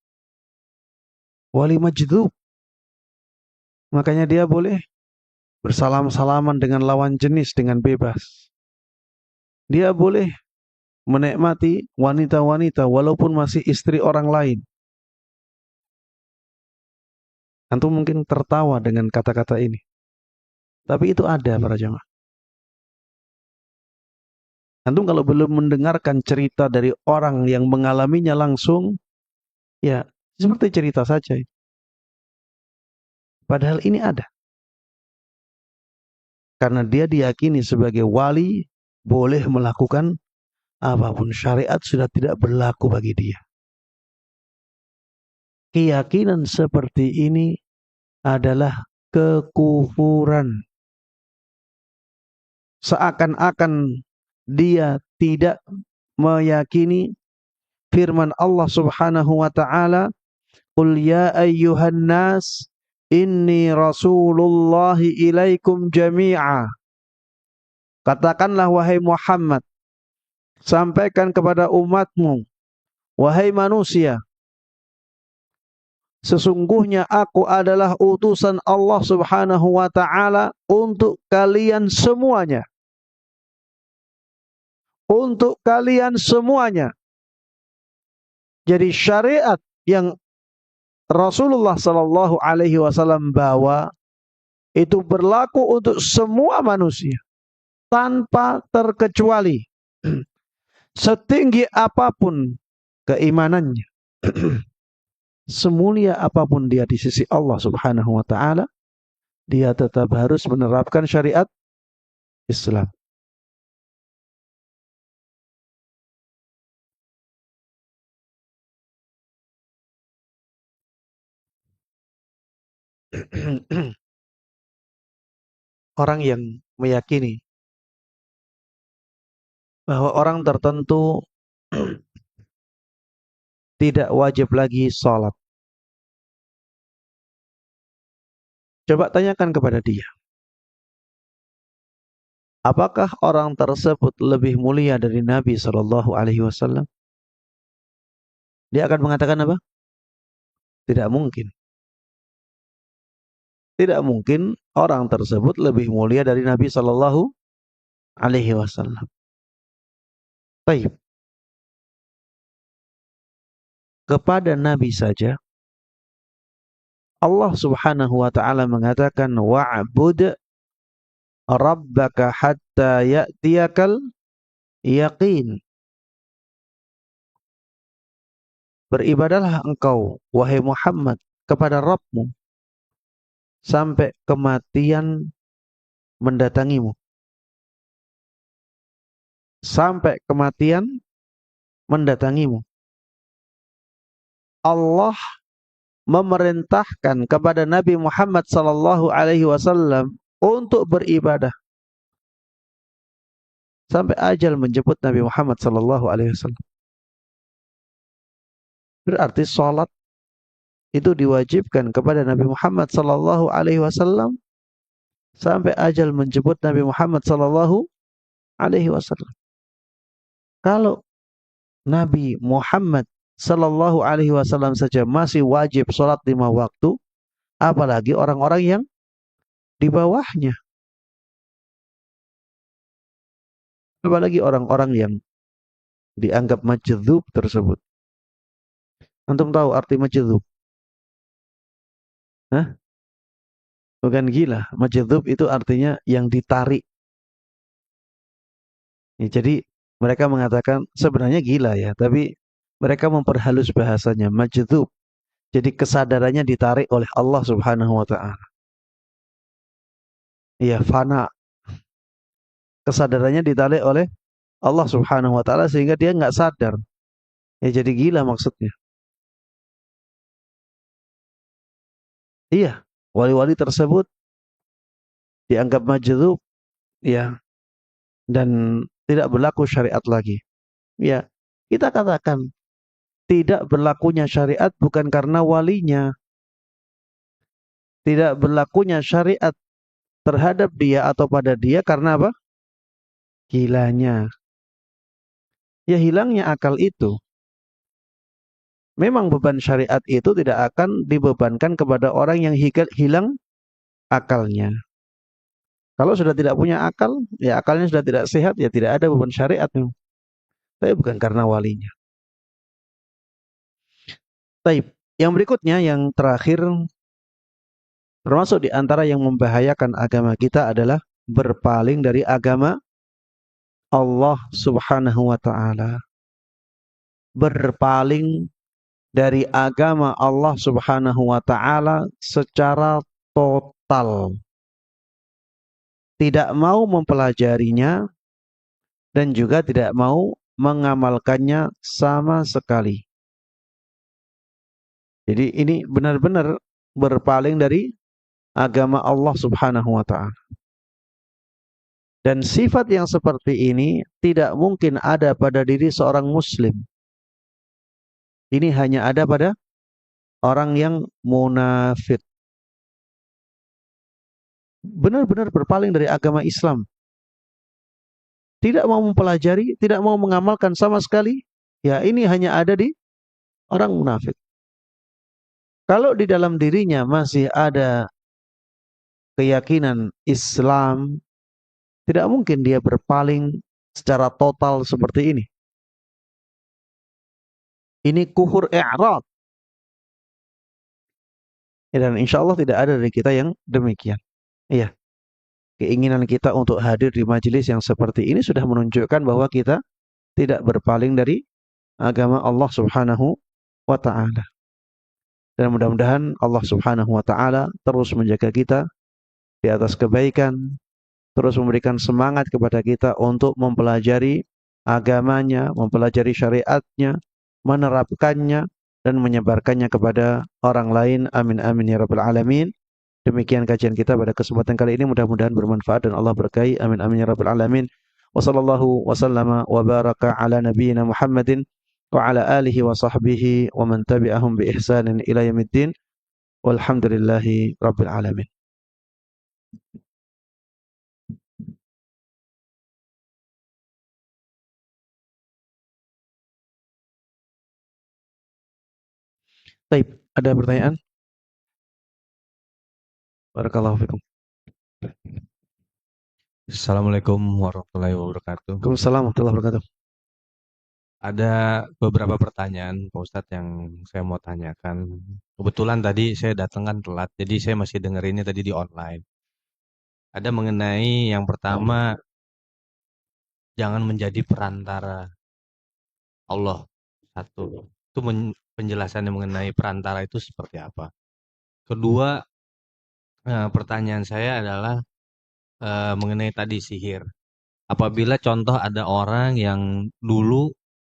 majdub, makanya dia boleh bersalam-salaman dengan lawan jenis dengan bebas. Dia boleh menikmati wanita-wanita walaupun masih istri orang lain. Antum mungkin tertawa dengan kata-kata ini, tapi itu ada para jamaah. Antum kalau belum mendengarkan cerita dari orang yang mengalaminya langsung, ya seperti cerita saja. Padahal ini ada. Karena dia diyakini sebagai wali, boleh melakukan apapun. Syariat sudah tidak berlaku bagi dia. Keyakinan seperti ini adalah kekufuran. Seakan-akan dia tidak meyakini firman Allah Subhanahu wa taala, "Qul ya ayyuhan nas inni rasulullahi ilaikum jami'a." Katakanlah wahai Muhammad, sampaikan kepada umatmu, wahai manusia, sesungguhnya aku adalah utusan Allah Subhanahu wa taala untuk kalian semuanya. Untuk kalian semuanya. Jadi syariat yang Rasulullah sallallahu alaihi wasallam bawa itu berlaku untuk semua manusia tanpa terkecuali. Setinggi apapun keimanannya, semulia apapun dia di sisi Allah Subhanahu wa taala, dia tetap harus menerapkan syariat Islam. orang yang meyakini bahwa orang tertentu tidak wajib lagi sholat. Coba tanyakan kepada dia, apakah orang tersebut lebih mulia dari Nabi Shallallahu Alaihi Wasallam? Dia akan mengatakan apa? Tidak mungkin. Tidak mungkin orang tersebut lebih mulia dari Nabi Shallallahu Alaihi Wasallam. Baik. Kepada Nabi saja Allah Subhanahu wa taala mengatakan wa'bud rabbaka hatta ya'tiyakal yaqin. Beribadahlah engkau wahai Muhammad kepada Rabbmu sampai kematian mendatangimu. Sampai kematian mendatangimu. Allah memerintahkan kepada Nabi Muhammad sallallahu alaihi wasallam untuk beribadah sampai ajal menjemput Nabi Muhammad sallallahu alaihi wasallam. Berarti salat itu diwajibkan kepada Nabi Muhammad sallallahu alaihi wasallam sampai ajal menjemput Nabi Muhammad sallallahu alaihi wasallam. Kalau Nabi Muhammad sallallahu alaihi wasallam saja masih wajib salat 5 waktu, apalagi orang-orang yang di bawahnya. Apalagi orang-orang yang dianggap majdzub tersebut. Antum tahu arti majdzub? Hah? Bukan gila. Majdzub itu artinya yang ditarik. Ya, jadi mereka mengatakan sebenarnya gila ya, tapi mereka memperhalus bahasanya majdzub. Jadi kesadarannya ditarik oleh Allah Subhanahu wa taala. Iya, fana. Kesadarannya ditarik oleh Allah Subhanahu wa taala sehingga dia enggak sadar. Ya jadi gila maksudnya. Iya, wali-wali tersebut dianggap majdzub ya dan tidak berlaku syariat lagi. Ya, kita katakan tidak berlakunya syariat bukan karena walinya. Tidak berlakunya syariat terhadap dia atau pada dia karena apa? Gilanya. Ya hilangnya akal itu. Memang beban syariat itu tidak akan dibebankan kepada orang yang hilang akalnya. Kalau sudah tidak punya akal, ya akalnya sudah tidak sehat, ya tidak ada beban syariat. Tapi bukan karena walinya. Taib. Yang berikutnya, yang terakhir, termasuk di antara yang membahayakan agama kita adalah berpaling dari agama Allah Subhanahu wa taala. Berpaling dari agama Allah Subhanahu wa taala secara total. Tidak mau mempelajarinya dan juga tidak mau mengamalkannya sama sekali. Jadi ini benar-benar berpaling dari agama Allah Subhanahu wa taala. Dan sifat yang seperti ini tidak mungkin ada pada diri seorang muslim. Ini hanya ada pada orang yang munafik. Benar-benar berpaling dari agama Islam. Tidak mau mempelajari, tidak mau mengamalkan sama sekali. Ya ini hanya ada di orang munafik. Kalau di dalam dirinya masih ada keyakinan Islam, tidak mungkin dia berpaling secara total seperti ini. Ini kufur i'rad. Dan insya Allah tidak ada dari kita yang demikian. Iya. Keinginan kita untuk hadir di majelis yang seperti ini sudah menunjukkan bahwa kita tidak berpaling dari agama Allah Subhanahu wa ta'ala. Dan mudah-mudahan Allah Subhanahu wa ta'ala terus menjaga kita di atas kebaikan, terus memberikan semangat kepada kita untuk mempelajari agamanya, mempelajari syariatnya, menerapkannya dan menyebarkannya kepada orang lain. Amin amin ya rabbal alamin. Demikian kajian kita pada kesempatan kali ini, mudah-mudahan bermanfaat dan Allah berkahi. Amin amin ya rabbal alamin. Wa sallallahu wa sallama wa baraka ala nabiyyina Muhammadin wa ala alihi wa sahbihi wa man tabi'ahum bi ihsanin ila yaumiddin. Walhamdulillahi rabbil alamin. Baik, ada pertanyaan? Barakallahu fikum. Assalamualaikum warahmatullahi wabarakatuh. Waalaikumsalam warahmatullahi wabarakatuh. Ada beberapa pertanyaan, Pak Ustadz, yang saya mau tanyakan. Kebetulan tadi saya datang kan telat, jadi saya masih dengerinnya tadi di online. Ada mengenai yang pertama, jangan menjadi perantara Allah. Satu, itu penjelasannya mengenai perantara itu seperti apa. Kedua, pertanyaan saya adalah mengenai tadi sihir. Apabila contoh ada orang yang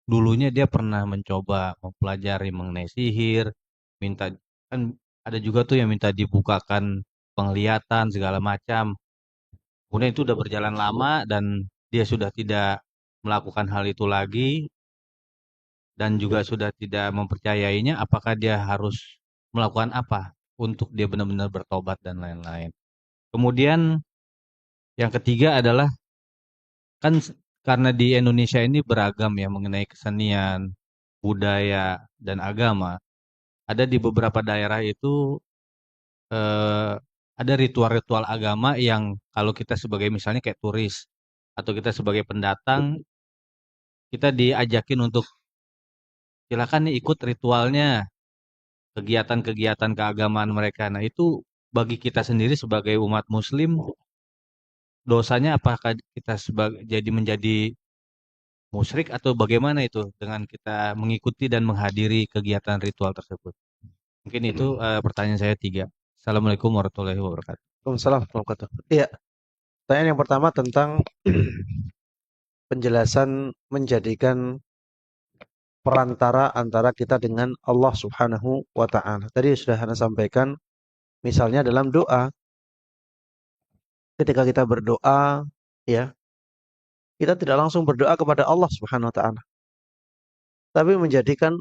dulunya dia pernah mencoba mempelajari mengenai sihir, minta kan ada juga tuh yang minta dibukakan penglihatan segala macam. Kemudian itu udah berjalan lama dan dia sudah tidak melakukan hal itu lagi dan juga sudah tidak mempercayainya, apakah dia harus melakukan apa untuk dia benar-benar bertobat dan lain-lain. Kemudian yang ketiga adalah kan karena di Indonesia ini beragam ya mengenai kesenian, budaya, dan agama. Ada di beberapa daerah itu eh, ada ritual-ritual agama yang kalau kita sebagai misalnya kayak turis atau kita sebagai pendatang, kita diajakin untuk silakan nih ikut ritualnya, kegiatan-kegiatan keagamaan mereka. Nah itu bagi kita sendiri sebagai umat Muslim, dosanya apakah kita sebagai jadi menjadi musyrik atau bagaimana itu dengan kita mengikuti dan menghadiri kegiatan ritual tersebut? Mungkin itu pertanyaan saya tiga. Assalamualaikum warahmatullahi wabarakatuh. Waalaikumsalam warahmatullahi wabarakatuh. Iya, pertanyaan yang pertama tentang penjelasan menjadikan perantara antara kita dengan Allah Subhanahu wa taala. Tadi sudah Anda sampaikan, misalnya dalam doa, ketika kita berdoa, ya, kita tidak langsung berdoa kepada Allah Subhanahu wa taala, tapi menjadikan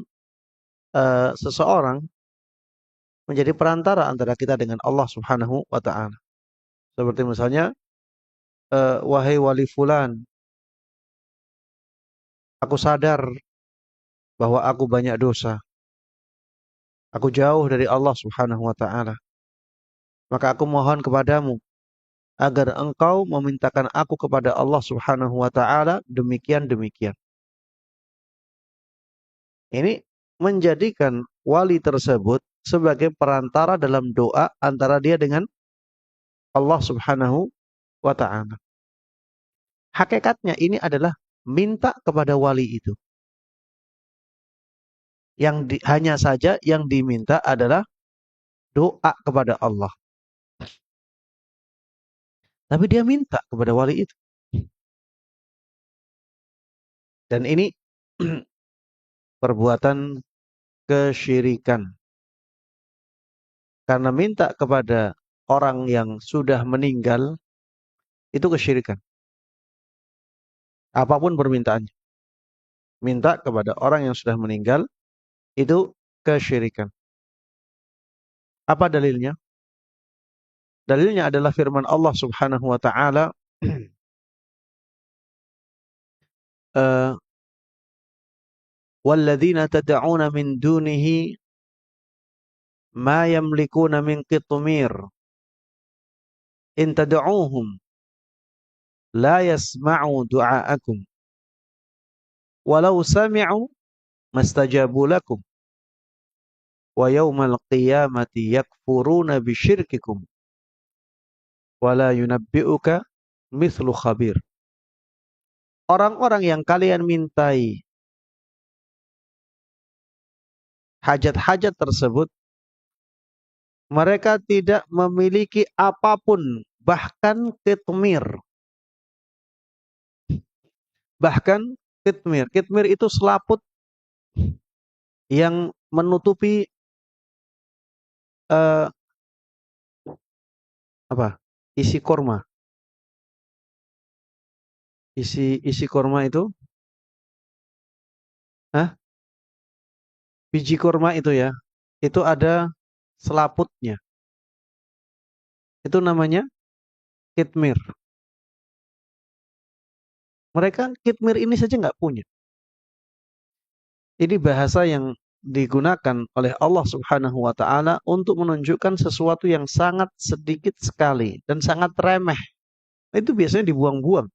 seseorang menjadi perantara antara kita dengan Allah Subhanahu wa taala. Seperti misalnya, wahai wali fulan, aku sadar bahwa aku banyak dosa. Aku jauh dari Allah Subhanahu wa taala. Maka aku mohon kepadamu agar engkau memintakan aku kepada Allah Subhanahu wa taala demikian-demikian. Ini menjadikan wali tersebut sebagai perantara dalam doa antara dia dengan Allah Subhanahu wa taala. Hakikatnya ini adalah minta kepada wali itu. Hanya saja yang diminta adalah doa kepada Allah. Tapi dia minta kepada wali itu. Dan ini perbuatan kesyirikan. Karena minta kepada orang yang sudah meninggal itu kesyirikan. Apapun permintaannya. Minta kepada orang yang sudah meninggal itu kesyirikan. Apa dalilnya? Dalilnya adalah firman Allah Subhanahu wa taala walladzina tad'una min dunihi ma yamlikuna min qitmir in tad'uuhum la yasma'u du'aakum walau sami'u mastajabu lakum wa yawmal qiyamati yakfuruna bisyirkikum wala yunabbi'uka mithlu khabir. Orang-orang yang kalian mintai hajat-hajat tersebut, mereka tidak memiliki apapun, bahkan kitmir. Bahkan kitmir. Kitmir itu selaput yang menutupi apa? Isi korma. Isi korma itu, Hah? Biji korma itu ya, itu ada selaputnya. Itu namanya kitmir. Mereka kitmir ini saja nggak punya. Ini bahasa yang digunakan oleh Allah Subhanahu wa taala untuk menunjukkan sesuatu yang sangat sedikit sekali dan sangat remeh. Itu biasanya dibuang-buang.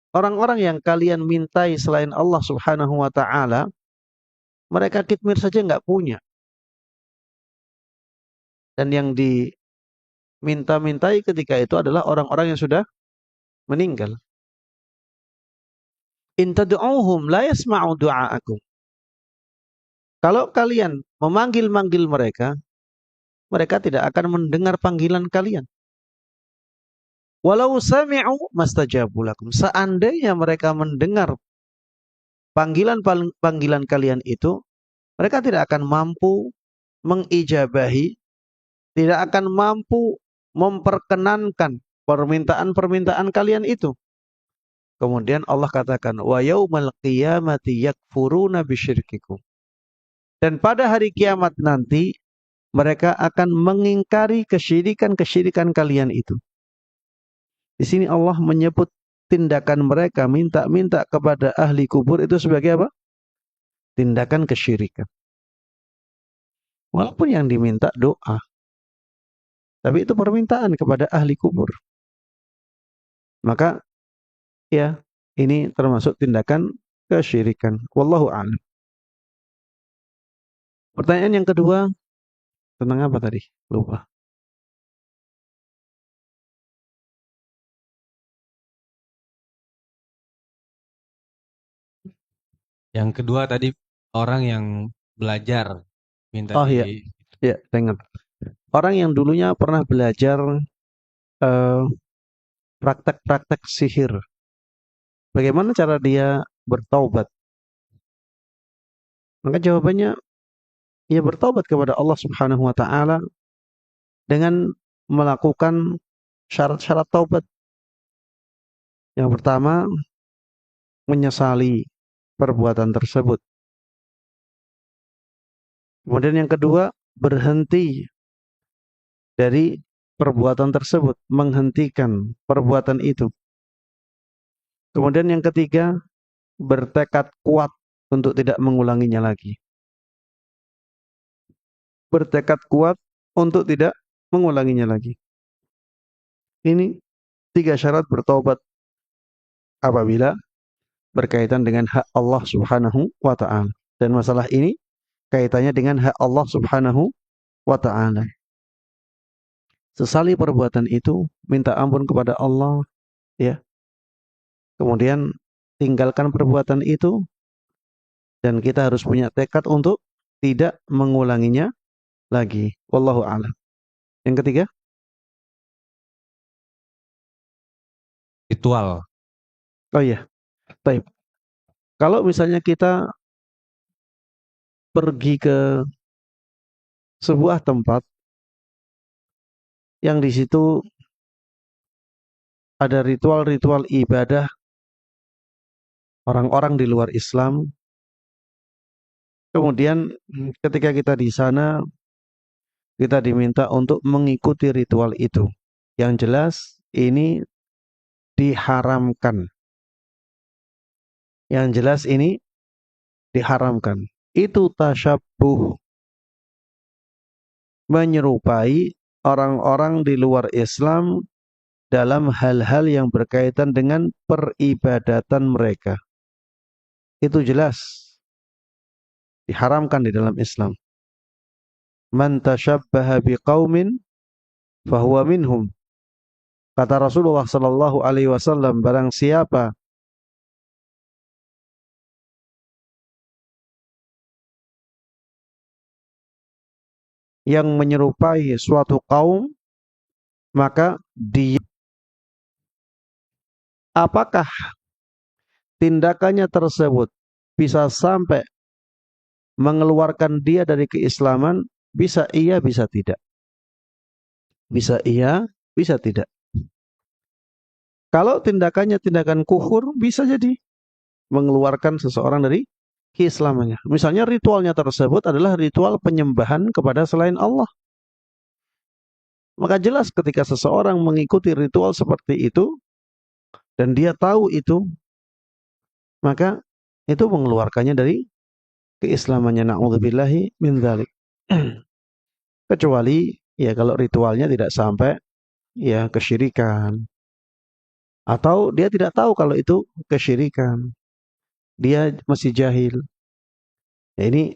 Orang-orang yang kalian mintai selain Allah Subhanahu wa taala, mereka kitmir saja nggak punya. Dan yang diminta-mintai ketika itu adalah orang-orang yang sudah meninggal. In tad'uuhum la yasma'u du'aakum. Kalau kalian memanggil-manggil mereka, mereka tidak akan mendengar panggilan kalian. Walau sami'u mastajabu lakum. Seandainya mereka mendengar panggilan kalian itu, mereka tidak akan mampu mengijabahi, tidak akan mampu memperkenankan permintaan-permintaan kalian itu. Kemudian Allah katakan, wa yaumal qiyamati yakfuruna bisyirkikum. Dan pada hari kiamat nanti mereka akan mengingkari kesyirikan-kesyirikan kalian itu. Di sini Allah menyebut tindakan mereka minta-minta kepada ahli kubur itu sebagai apa? Tindakan kesyirikan. Walaupun yang diminta doa, tapi itu permintaan kepada ahli kubur. Maka ya, ini termasuk tindakan kesyirikan. Wallahu a'lam. Pertanyaan yang kedua tentang apa tadi? Lupa. Yang kedua tadi orang yang belajar minta Oh iya, ya, saya ingat. Orang yang dulunya pernah belajar eh, praktek-praktek sihir. Bagaimana cara dia bertaubat? Maka jawabannya, ia bertaubat kepada Allah Subhanahu wa taala dengan melakukan syarat-syarat taubat. Yang pertama, menyesali perbuatan tersebut. Kemudian yang kedua, berhenti dari perbuatan tersebut, menghentikan perbuatan itu. Kemudian yang ketiga, bertekad kuat untuk tidak mengulanginya lagi. Bertekad kuat untuk tidak mengulanginya lagi. Ini 3 syarat bertaubat apabila berkaitan dengan hak Allah Subhanahu wa taala. Dan masalah ini kaitannya dengan hak Allah Subhanahu wa taala. Sesali perbuatan itu, minta ampun kepada Allah, ya. Kemudian tinggalkan perbuatan itu dan kita harus punya tekad untuk tidak mengulanginya lagi. Wallahu a'lam. Yang ketiga, ritual. oh iya, baik. Kalau misalnya kita pergi ke sebuah tempat yang di situ ada ritual-ritual ibadah orang-orang di luar Islam, kemudian ketika kita di sana kita diminta untuk mengikuti ritual itu. Yang jelas ini diharamkan. Yang jelas ini diharamkan. Itu tasyabbuh, menyerupai orang-orang di luar Islam dalam hal-hal yang berkaitan dengan peribadatan mereka. Itu jelas diharamkan di dalam Islam. Man tasyabbaha biqaumin fahuwa minhum. Kata Rasulullah sallallahu alaihi wasallam, barang siapa yang menyerupai suatu kaum, maka dia, apakah tindakannya tersebut bisa sampai mengeluarkan dia dari keislaman? Bisa iya, bisa tidak. Bisa iya, bisa tidak. Kalau tindakannya tindakan kufur, bisa jadi mengeluarkan seseorang dari keislamannya. Misalnya ritualnya tersebut adalah ritual penyembahan kepada selain Allah. Maka jelas ketika seseorang mengikuti ritual seperti itu, dan dia tahu itu, maka itu mengeluarkannya dari keislamannya. Na'udzubillahi min dzalik. Kecuali ya kalau ritualnya tidak sampai ya kesyirikan, atau dia tidak tahu kalau itu kesyirikan, dia masih jahil. Ya ini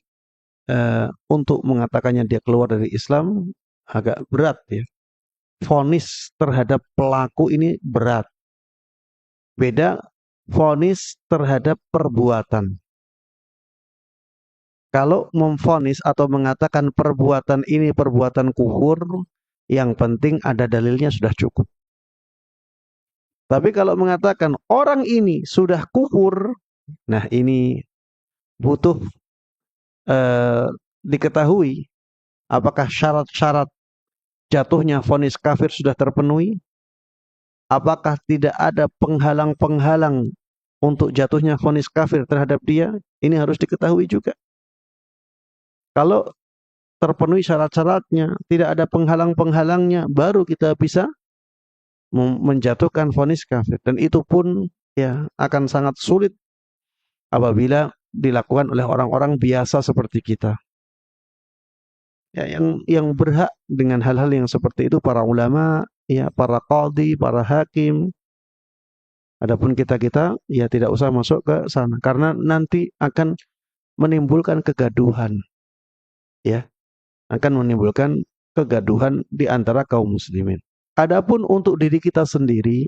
untuk mengatakannya dia keluar dari Islam agak berat ya. Vonis terhadap pelaku ini berat. Beda vonis terhadap perbuatan. Kalau memvonis atau mengatakan perbuatan ini perbuatan kufur, yang penting ada dalilnya sudah cukup. Tapi kalau mengatakan orang ini sudah kufur, nah ini butuh diketahui apakah syarat-syarat jatuhnya vonis kafir sudah terpenuhi, apakah tidak ada penghalang-penghalang untuk jatuhnya vonis kafir terhadap dia, ini harus diketahui juga. Kalau terpenuhi syarat-syaratnya, tidak ada penghalang-penghalangnya, baru kita bisa menjatuhkan vonis kafir. Dan itu pun ya akan sangat sulit apabila dilakukan oleh orang-orang biasa seperti kita. Ya, yang berhak dengan hal-hal yang seperti itu para ulama, ya para qadhi, para hakim. Adapun kita-kita ya tidak usah masuk ke sana karena nanti akan menimbulkan kegaduhan. Ya, akan menimbulkan kegaduhan di antara kaum muslimin. Adapun untuk diri kita sendiri,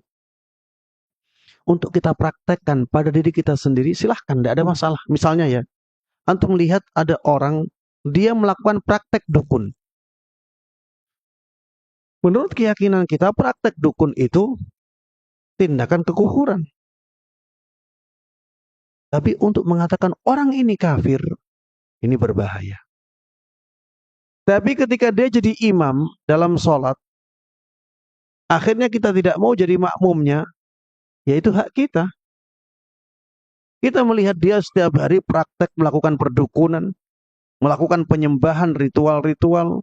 untuk kita praktekkan pada diri kita sendiri, silahkan, tidak ada masalah. Misalnya ya, antum melihat ada orang, dia melakukan praktek dukun. Menurut keyakinan kita, praktek dukun itu tindakan kekufuran. Tapi untuk mengatakan orang ini kafir, ini berbahaya. Tapi ketika dia jadi imam dalam sholat, akhirnya kita tidak mau jadi makmumnya, yaitu hak kita. Kita melihat dia setiap hari praktek melakukan perdukunan, melakukan penyembahan ritual-ritual,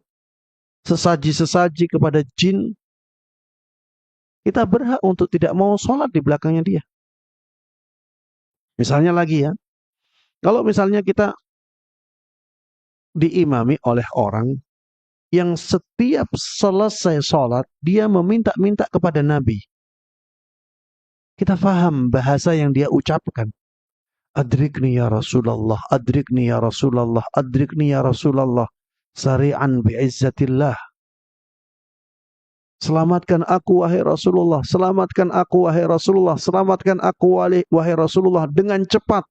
sesaji-sesaji kepada jin. Kita berhak untuk tidak mau sholat di belakangnya dia. Misalnya lagi ya, kalau misalnya kita diimami oleh orang yang setiap selesai sholat, dia meminta-minta kepada Nabi. Kita faham bahasa yang dia ucapkan. Adrikni ya Rasulullah, adrikni ya Rasulullah, adrikni ya Rasulullah, sari'an bi'izzatillah. Selamatkan aku wahai Rasulullah, selamatkan aku wahai Rasulullah, selamatkan aku wahai Rasulullah dengan cepat.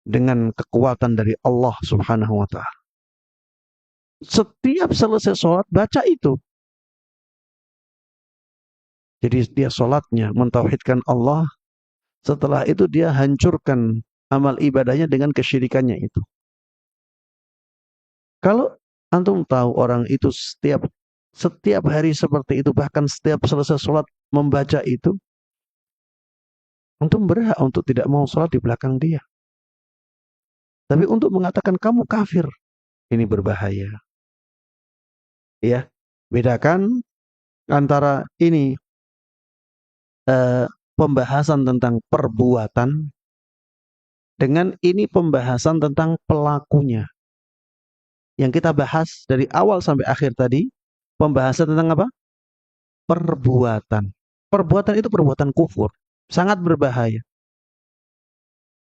Dengan kekuatan dari Allah subhanahu wa ta'ala. Setiap selesai sholat, baca itu. Jadi dia sholatnya mentauhidkan Allah. Setelah itu dia hancurkan amal ibadahnya dengan kesyirikannya itu. Kalau antum tahu orang itu setiap hari seperti itu, bahkan setiap selesai sholat membaca itu, antum berhak untuk tidak mau sholat di belakang dia. Tapi untuk mengatakan kamu kafir, ini berbahaya. Ya, bedakan antara ini pembahasan tentang perbuatan dengan ini pembahasan tentang pelakunya. Yang kita bahas dari awal sampai akhir tadi, pembahasan tentang apa? Perbuatan. Perbuatan itu perbuatan kufur, sangat berbahaya.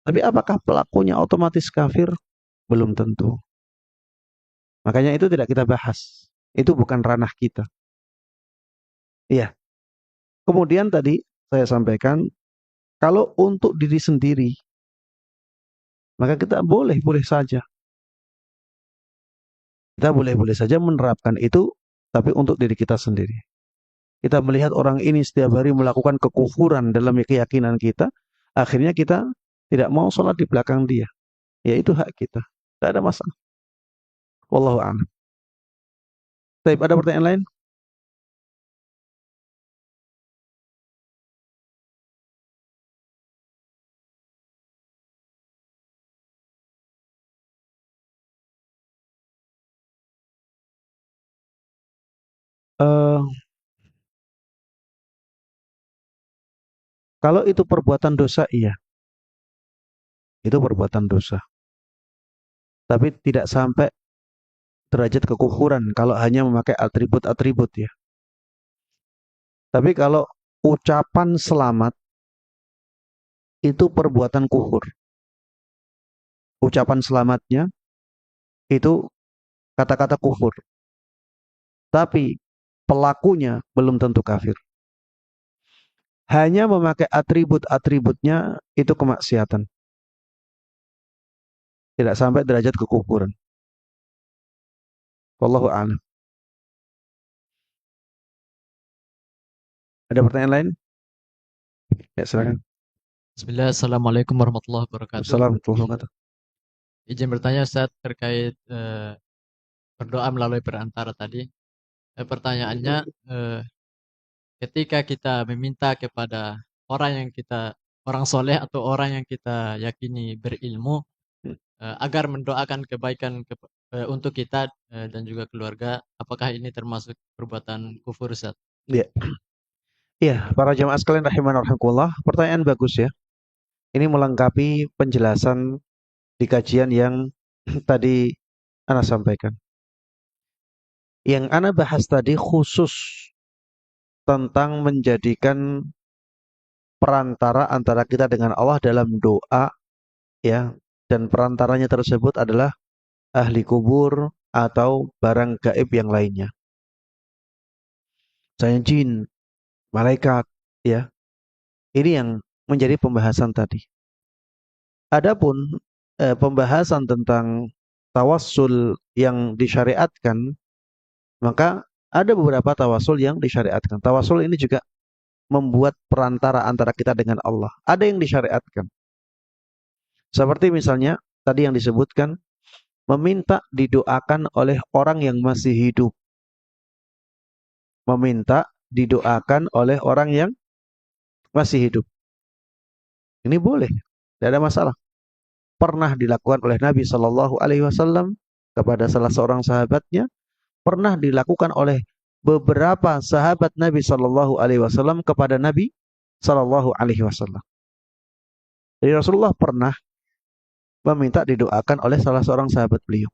Tapi apakah pelakunya otomatis kafir? Belum tentu. Makanya itu tidak kita bahas. Itu bukan ranah kita. Iya. Kemudian tadi saya sampaikan, kalau untuk diri sendiri, maka kita boleh-boleh saja. Kita boleh-boleh saja menerapkan itu, tapi untuk diri kita sendiri. Kita melihat orang ini setiap hari melakukan kekufuran dalam keyakinan kita, akhirnya kita tidak mau sholat di belakang dia. Ya itu hak kita. Tidak ada masalah. Wallahu a'lam. Baik, ada pertanyaan lain? Eh, kalau itu perbuatan dosa, iya, itu perbuatan dosa. Tapi tidak sampai derajat kekufuran kalau hanya memakai atribut-atribut ya. Tapi kalau ucapan selamat itu perbuatan kufur. Ucapan selamatnya itu kata-kata kufur. Tapi pelakunya belum tentu kafir. Hanya memakai atribut-atributnya itu kemaksiatan. Tidak sampai derajat kekufuran. Wallahu a'lam. Ada pertanyaan lain? Ya, silakan. Bismillah, Assalamualaikum warahmatullahi wabarakatuh. Assalamualaikum warahmatullahi wabarakatuh. Izin bertanya Ustaz terkait berdoa melalui perantara tadi. Pertanyaannya, ketika kita meminta kepada orang soleh atau orang yang kita yakini berilmu, agar mendoakan kebaikan untuk kita dan juga keluarga, apakah ini termasuk perbuatan kufur Ustaz? Ya. Iya, para jamaah sekalian rahiman rahimakumullah, pertanyaan bagus ya. Ini melengkapi penjelasan di kajian yang tadi Ana sampaikan. Yang Ana bahas tadi khusus tentang menjadikan perantara antara kita dengan Allah dalam doa ya, dan perantaranya tersebut adalah ahli kubur atau barang gaib yang lainnya. Misalnya jin, malaikat ya. Ini yang menjadi pembahasan tadi. Adapun pembahasan tentang tawassul yang disyariatkan, maka ada beberapa tawassul yang disyariatkan. Tawassul ini juga membuat perantara antara kita dengan Allah. Ada yang disyariatkan. Seperti misalnya tadi yang disebutkan, meminta didoakan oleh orang yang masih hidup. Meminta didoakan oleh orang yang masih hidup. Ini boleh, tidak ada masalah. Pernah dilakukan oleh Nabi Shallallahu Alaihi Wasallam kepada salah seorang sahabatnya, pernah dilakukan oleh beberapa sahabat Nabi Shallallahu Alaihi Wasallam kepada Nabi Shallallahu Alaihi Wasallam. Jadi Rasulullah pernah meminta didoakan oleh salah seorang sahabat beliau.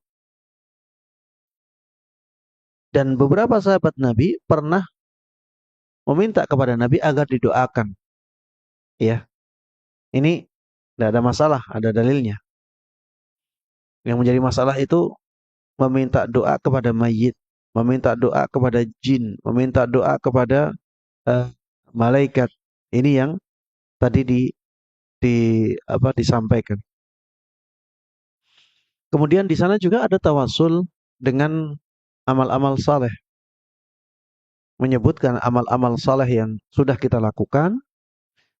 Dan beberapa sahabat Nabi pernah meminta kepada Nabi agar didoakan. Ya, ini tidak ada masalah, ada dalilnya. Yang menjadi masalah itu meminta doa kepada mayit, meminta doa kepada jin, meminta doa kepada uh, malaikat. Ini yang tadi disampaikan. Kemudian di sana juga ada tawasul dengan amal-amal saleh. Menyebutkan amal-amal saleh yang sudah kita lakukan.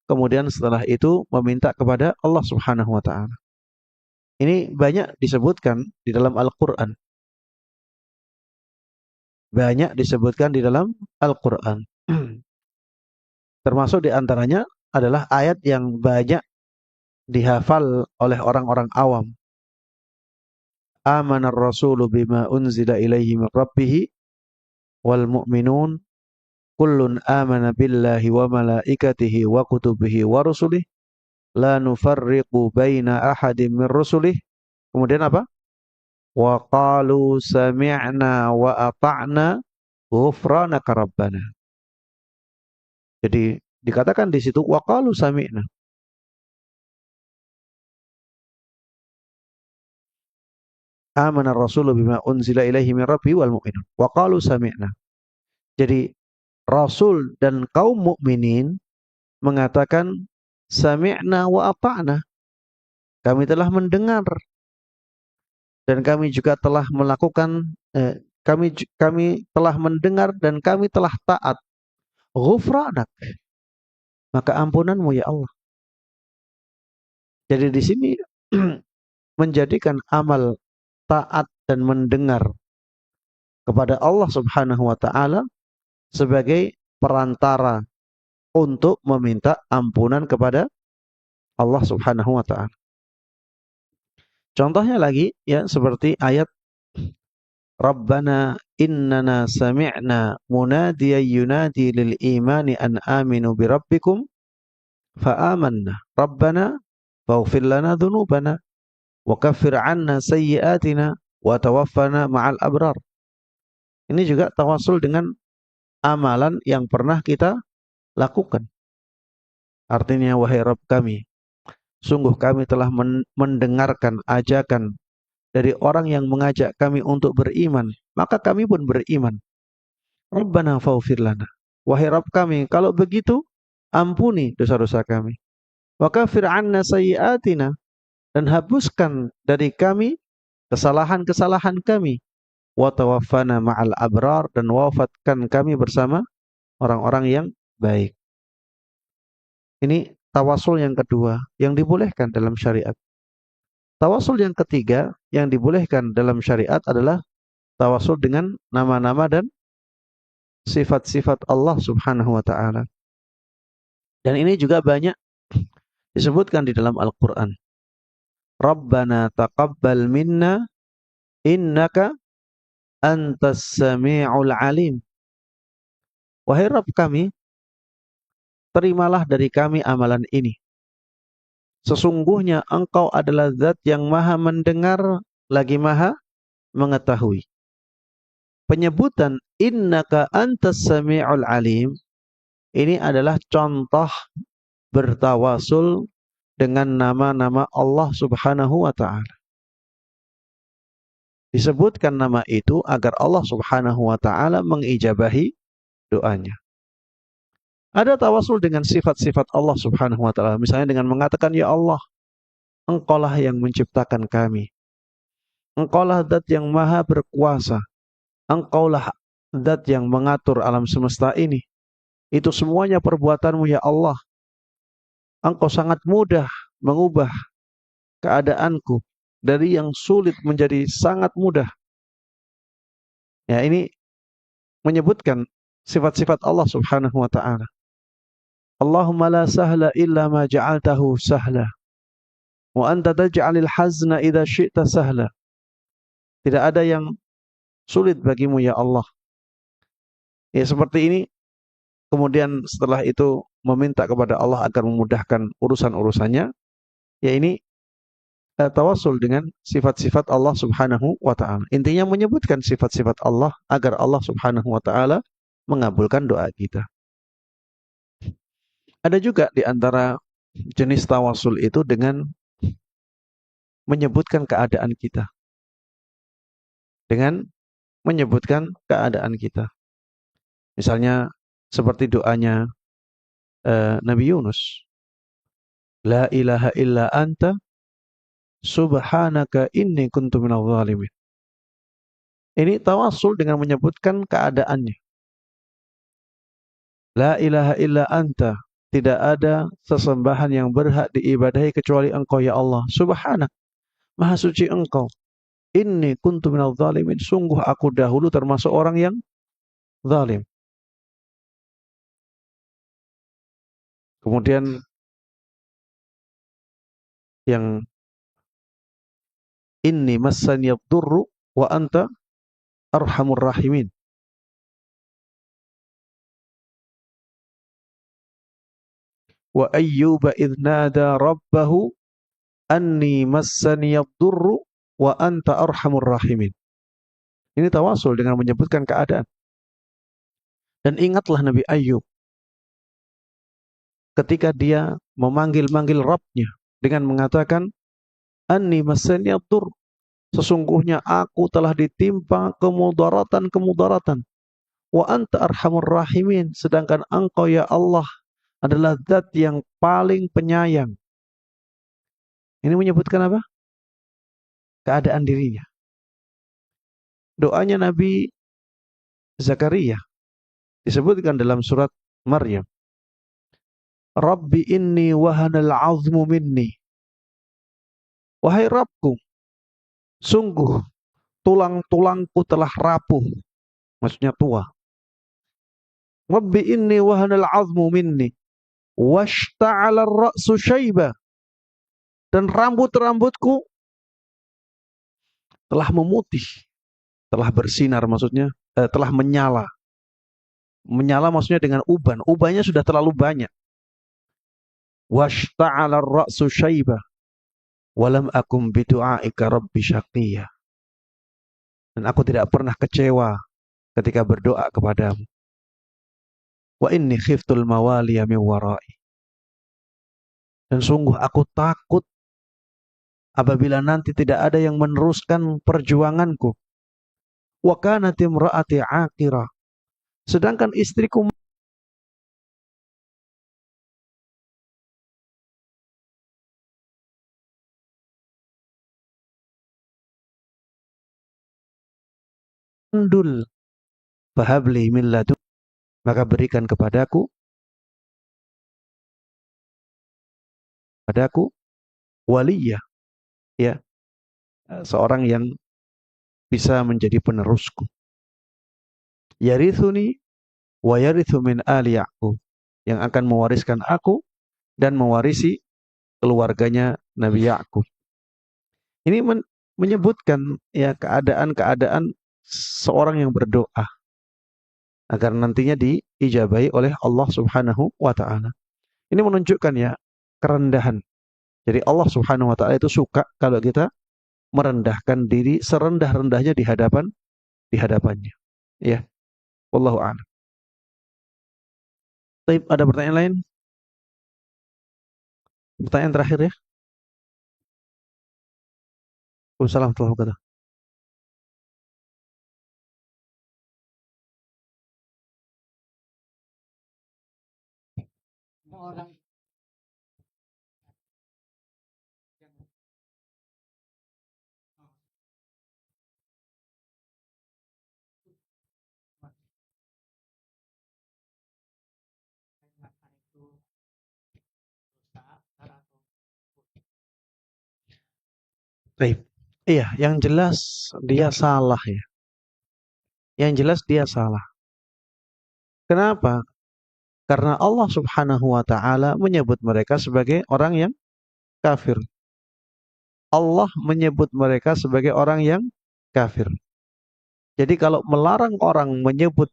Kemudian setelah itu meminta kepada Allah Subhanahu wa taala. Ini banyak disebutkan di dalam Al-Qur'an. Banyak disebutkan di dalam Al-Qur'an. Termasuk di antaranya adalah ayat yang banyak dihafal oleh orang-orang awam. Amanar rasulu bima unzila ilaihi min rabbih wal mu'minun kullun amana billahi wa malaikatihi wa kutubihi wa rusulih la nufarriqu baina ahadin min rusulih. Kemudian apa? Wa qalu sami'na wa ata'na ghufranaka rabbana. Jadi dikatakan di situ wa qalu sami'na. Amana ar-rasulu bima unzila ilaihi min rabbi wal mu'minun wa qalu sami'na. Jadi Rasul dan kaum mukminin mengatakan sami'na wa ata'na. Kami telah mendengar dan kami juga telah melakukan kami telah mendengar dan kami telah taat. Ghufranak, maka ampunanmu ya Allah. Jadi di sini menjadikan amal taat dan mendengar kepada Allah Subhanahu wa taala sebagai perantara untuk meminta ampunan kepada Allah Subhanahu wa taala. Contohnya lagi ya seperti ayat Rabbana innana sami'na munadiyan yunadi lil imani an aminu bi rabbikum fa amanna. Rabbana faghfir lana dhunubana wa kaffir 'anna sayyi'atina wa tawaffana ma'al abrar. Ini juga tawasul dengan amalan yang pernah kita lakukan. Artinya, wahai Rabb kami, sungguh kami telah mendengarkan ajakan dari orang yang mengajak kami untuk beriman, maka kami pun beriman. Rabbana faghfir lana. Wahai Rabb kami, kalau begitu ampuni dosa-dosa kami. Wa kaffir 'anna sayyi'atina, dan hapuskan dari kami kesalahan-kesalahan kami. Wa tawaffana ma'al abrar, dan wafatkan kami bersama orang-orang yang baik. Ini tawasul yang kedua yang dibolehkan dalam syariat. Tawasul yang ketiga yang dibolehkan dalam syariat adalah tawasul dengan nama-nama dan sifat-sifat Allah Subhanahu wa taala. Dan ini juga banyak disebutkan di dalam Al-Qur'an. Rabbana taqabbal minna innaka antas sami'ul alim. Wahai Rabb kami, terimalah dari kami amalan ini. Sesungguhnya Engkau adalah zat yang maha mendengar lagi maha mengetahui. Penyebutan innaka antas sami'ul alim ini adalah contoh bertawasul dengan nama-nama Allah Subhanahu wa taala. Disebutkan nama itu agar Allah Subhanahu wa taala mengijabahi doanya. Ada tawasul dengan sifat-sifat Allah Subhanahu wa taala, misalnya dengan mengatakan, ya Allah, Engkaulah yang menciptakan kami. Engkaulah zat yang maha berkuasa. Engkaulah zat yang mengatur alam semesta ini. Itu semuanya perbuatanmu ya Allah. Engkau sangat mudah mengubah keadaanku dari yang sulit menjadi sangat mudah. Ya, ini menyebutkan sifat-sifat Allah Subhanahu wa taala. Allahumma la sahla illa ma ja'altahu sahla wa anta taj'alil hazna idza syi'ta sahla. Tidak ada yang sulit bagimu ya Allah. Ya, seperti ini. Kemudian setelah itu meminta kepada Allah agar memudahkan urusan-urusannya. Ya, ini tawasul dengan sifat-sifat Allah Subhanahu wa taala. Intinya menyebutkan sifat-sifat Allah agar Allah Subhanahu wa taala mengabulkan doa kita. Ada juga di antara jenis tawasul itu dengan menyebutkan keadaan kita. Dengan menyebutkan keadaan kita. Misalnya seperti doanya Nabi Yunus. La ilaha illa anta subhanaka inni kuntu minadh dhalimin. Ini tawasul dengan menyebutkan keadaannya. La ilaha illa anta, tidak ada sesembahan yang berhak diibadahi kecuali Engkau ya Allah. Subhanak, maha suci Engkau. Inni kuntu minadh dhalimin, sungguh aku dahulu termasuk orang yang zalim. Kemudian yang inni massaniyad durru wa anta arhamur rahimin. Wa ayyuba idh nada rabbahu anni massaniyad durru wa anta arhamur rahimin. Ini tawasul dengan menyebutkan keadaan. Dan ingatlah Nabi Ayyub ketika dia memanggil-manggil Rabbnya dengan mengatakan anni massaniyad durr, sesungguhnya aku telah ditimpa kemudaratan wa anta arhamur rahimin, sedangkan Engkau ya Allah adalah zat yang paling penyayang. Ini menyebutkan apa? Keadaan dirinya. Doanya Nabi Zakaria disebutkan dalam surat Maryam. Rabbi inni wahanal azmu minni. Wahai Rabbku, sungguh tulang-tulangku telah rapuh. Maksudnya tua. Rabbi inni wahanal azmu minni. Washta'ala ar-ra'su syaiba. Dan rambut-rambutku telah memutih, telah bersinar maksudnya, telah menyala. Menyala maksudnya dengan uban. Ubannya sudah terlalu banyak. Washta'ala ar-ra'su syaibah walam akum bidu'aika rabbi syaqiyya. Dan aku tidak pernah kecewa ketika berdoa kepadamu. Wa inni khiftul mawaliya min warai. Dan sungguh aku takut apabila nanti tidak ada yang meneruskan perjuanganku. Wa kanat imra'ati aqira. Sedangkan istriku mandul. Fahabli min ladun. Maka berikan kepadaku waliyah, ya, seorang yang bisa menjadi penerusku. Yarithuni wa yarithu min ali Ya'qub, yang akan mewariskan aku dan mewarisi keluarganya Nabi Ya'qub. Ini menyebutkan ya keadaan-keadaan seorang yang berdoa agar nantinya diijabahi oleh Allah Subhanahu wa taala. Ini menunjukkan ya kerendahan. Jadi Allah Subhanahu wa taala itu suka kalau kita merendahkan diri serendah-rendahnya di hadapannya. Ya, wallahu a'lam. Baik, ada pertanyaan lain? Pertanyaan terakhir ya. Waalaikumsalam warahmatullahi wabarakatuh. Orang Baik. Iya, yang jelas dia salah ya. Yang jelas dia salah. Kenapa? Karena Allah Subhanahu wa taala menyebut mereka sebagai orang yang kafir. Allah menyebut mereka sebagai orang yang kafir. Jadi kalau melarang orang menyebut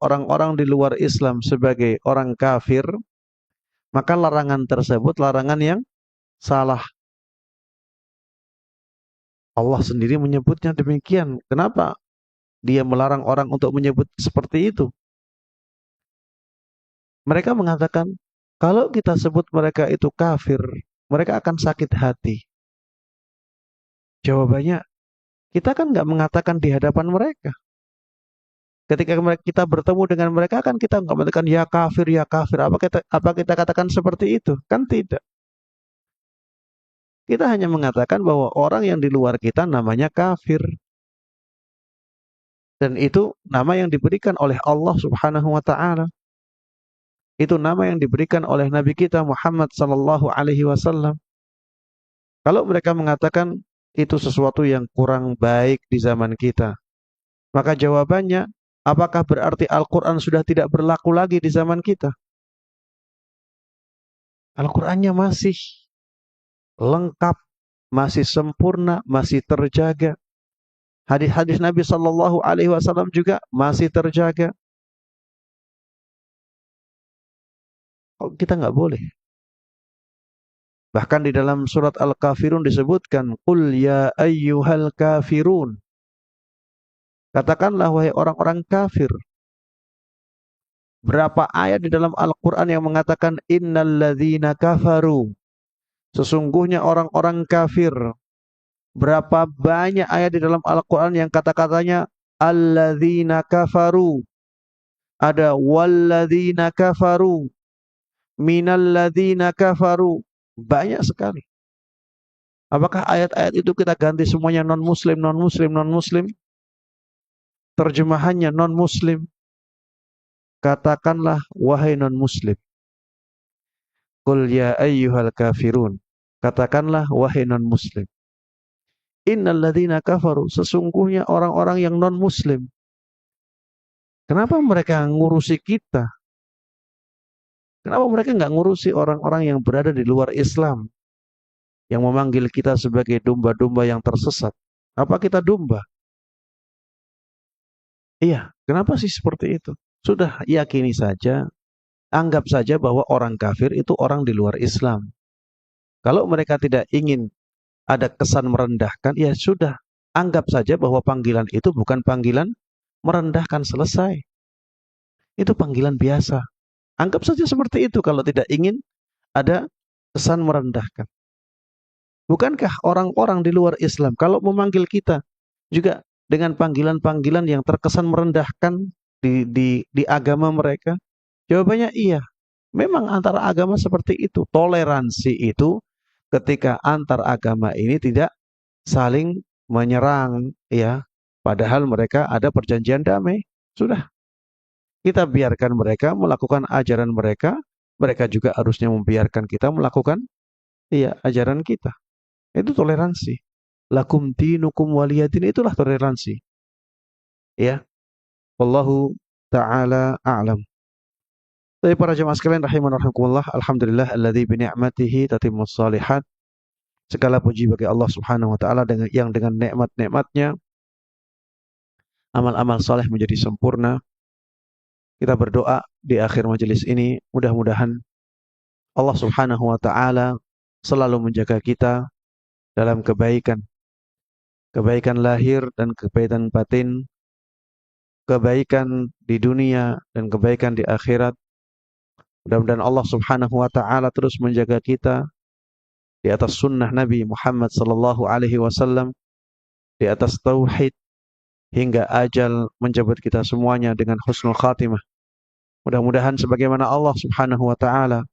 orang-orang di luar Islam sebagai orang kafir, maka larangan tersebut larangan yang salah. Allah sendiri menyebutnya demikian. Kenapa Dia melarang orang untuk menyebut seperti itu? Mereka mengatakan, kalau kita sebut mereka itu kafir, mereka akan sakit hati. Jawabannya, kita kan nggak mengatakan di hadapan mereka. Ketika kita bertemu dengan mereka kan kita nggak mengatakan ya kafir, ya kafir. Apa kita katakan seperti itu? Kan tidak. Kita hanya mengatakan bahwa orang yang di luar kita namanya kafir. Dan itu nama yang diberikan oleh Allah Subhanahu wa taala. Itu nama yang diberikan oleh Nabi kita Muhammad sallallahu alaihi wasallam. Kalau mereka mengatakan itu sesuatu yang kurang baik di zaman kita, maka jawabannya, apakah berarti Al-Quran sudah tidak berlaku lagi di zaman kita? Al-Qurannya masih lengkap, masih sempurna, masih terjaga. Hadis-hadis Nabi Sallallahu Alaihi Wasallam juga masih terjaga. Kita nggak boleh. Bahkan di dalam surat Al-Kafirun disebutkan, Qul ya ayyuhal kafirun. Katakanlah wahai orang-orang kafir. Berapa ayat di dalam Al-Quran yang mengatakan innal ladzina kafaru. Sesungguhnya orang-orang kafir. Berapa banyak ayat di dalam Al-Quran yang kata-katanya alladzina kafaru. Ada walladzina kafaru. Minalladzina kafaru. Banyak sekali. Apakah ayat-ayat itu kita ganti semuanya non-muslim, non-muslim, non-muslim? Terjemahannya non-muslim. Katakanlah wahai non-muslim. Qul ya ayyuhal kafirun. Katakanlah wahai non-muslim. Innal ladzina kafaru, sesungguhnya orang-orang yang non-muslim. Kenapa mereka ngurusi kita? Kenapa mereka enggak ngurusi orang-orang yang berada di luar Islam? Yang memanggil kita sebagai domba-domba yang tersesat. Apa kita domba? Iya, kenapa sih seperti itu? Sudah yakini saja, anggap saja bahwa orang kafir itu orang di luar Islam. Kalau mereka tidak ingin ada kesan merendahkan, ya sudah, anggap saja bahwa panggilan itu bukan panggilan merendahkan, selesai. Itu panggilan biasa. Anggap saja seperti itu kalau tidak ingin ada kesan merendahkan. Bukankah orang-orang di luar Islam kalau memanggil kita juga dengan panggilan-panggilan yang terkesan merendahkan di agama mereka? Jawabannya iya. Memang antara agama seperti itu. Toleransi itu ketika antar agama ini tidak saling menyerang, ya. Padahal mereka ada perjanjian damai. Sudah, kita biarkan mereka melakukan ajaran mereka, mereka juga harusnya membiarkan kita melakukan, iya, ajaran kita. Itu toleransi. Lakum dinukum waliyadin, itulah toleransi. Ya, wallahu taala a'lam. Tapi para jemaah sekalian rahiman rahimakumullah, alhamdulillah alladzi bi ni'matihi tatimmus shalihat. Segala puji bagi Allah Subhanahu wa taala yang dengan nikmat-nikmatnya amal-amal saleh menjadi sempurna. Kita berdoa di akhir majelis ini, mudah-mudahan Allah Subhanahu wa taala selalu menjaga kita dalam kebaikan. Kebaikan lahir dan kebaikan batin, kebaikan di dunia dan kebaikan di akhirat. Mudah-mudahan Allah Subhanahu wa taala terus menjaga kita di atas sunnah Nabi Muhammad sallallahu alaihi wasallam, di atas tauhid, hingga ajal menjemput kita semuanya dengan husnul khatimah. Mudah-mudahan sebagaimana Allah Subhanahu wa taala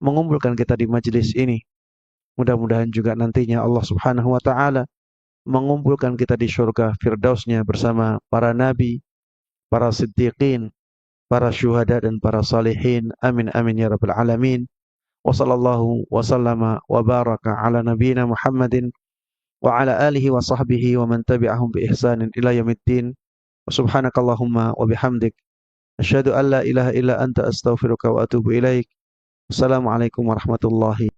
mengumpulkan kita di majelis ini, mudah-mudahan juga nantinya Allah Subhanahu wa taala mengumpulkan kita di syurga firdausnya bersama para nabi, para siddiqin, para syuhada dan para salihin. Amin amin ya rabbal alamin. Wa sallallahu wa sallama wa baraka ala nabiyyina Muhammadin wa ala alihi wa sahbihi wa man tabi'ahum bi ihsanin ila yaumiddin. Wa subhanakallahumma wa bihamdik asyhadu an la ilaha illa anta astaghfiruka wa atubu ilaik. Assalamualaikum warahmatullahi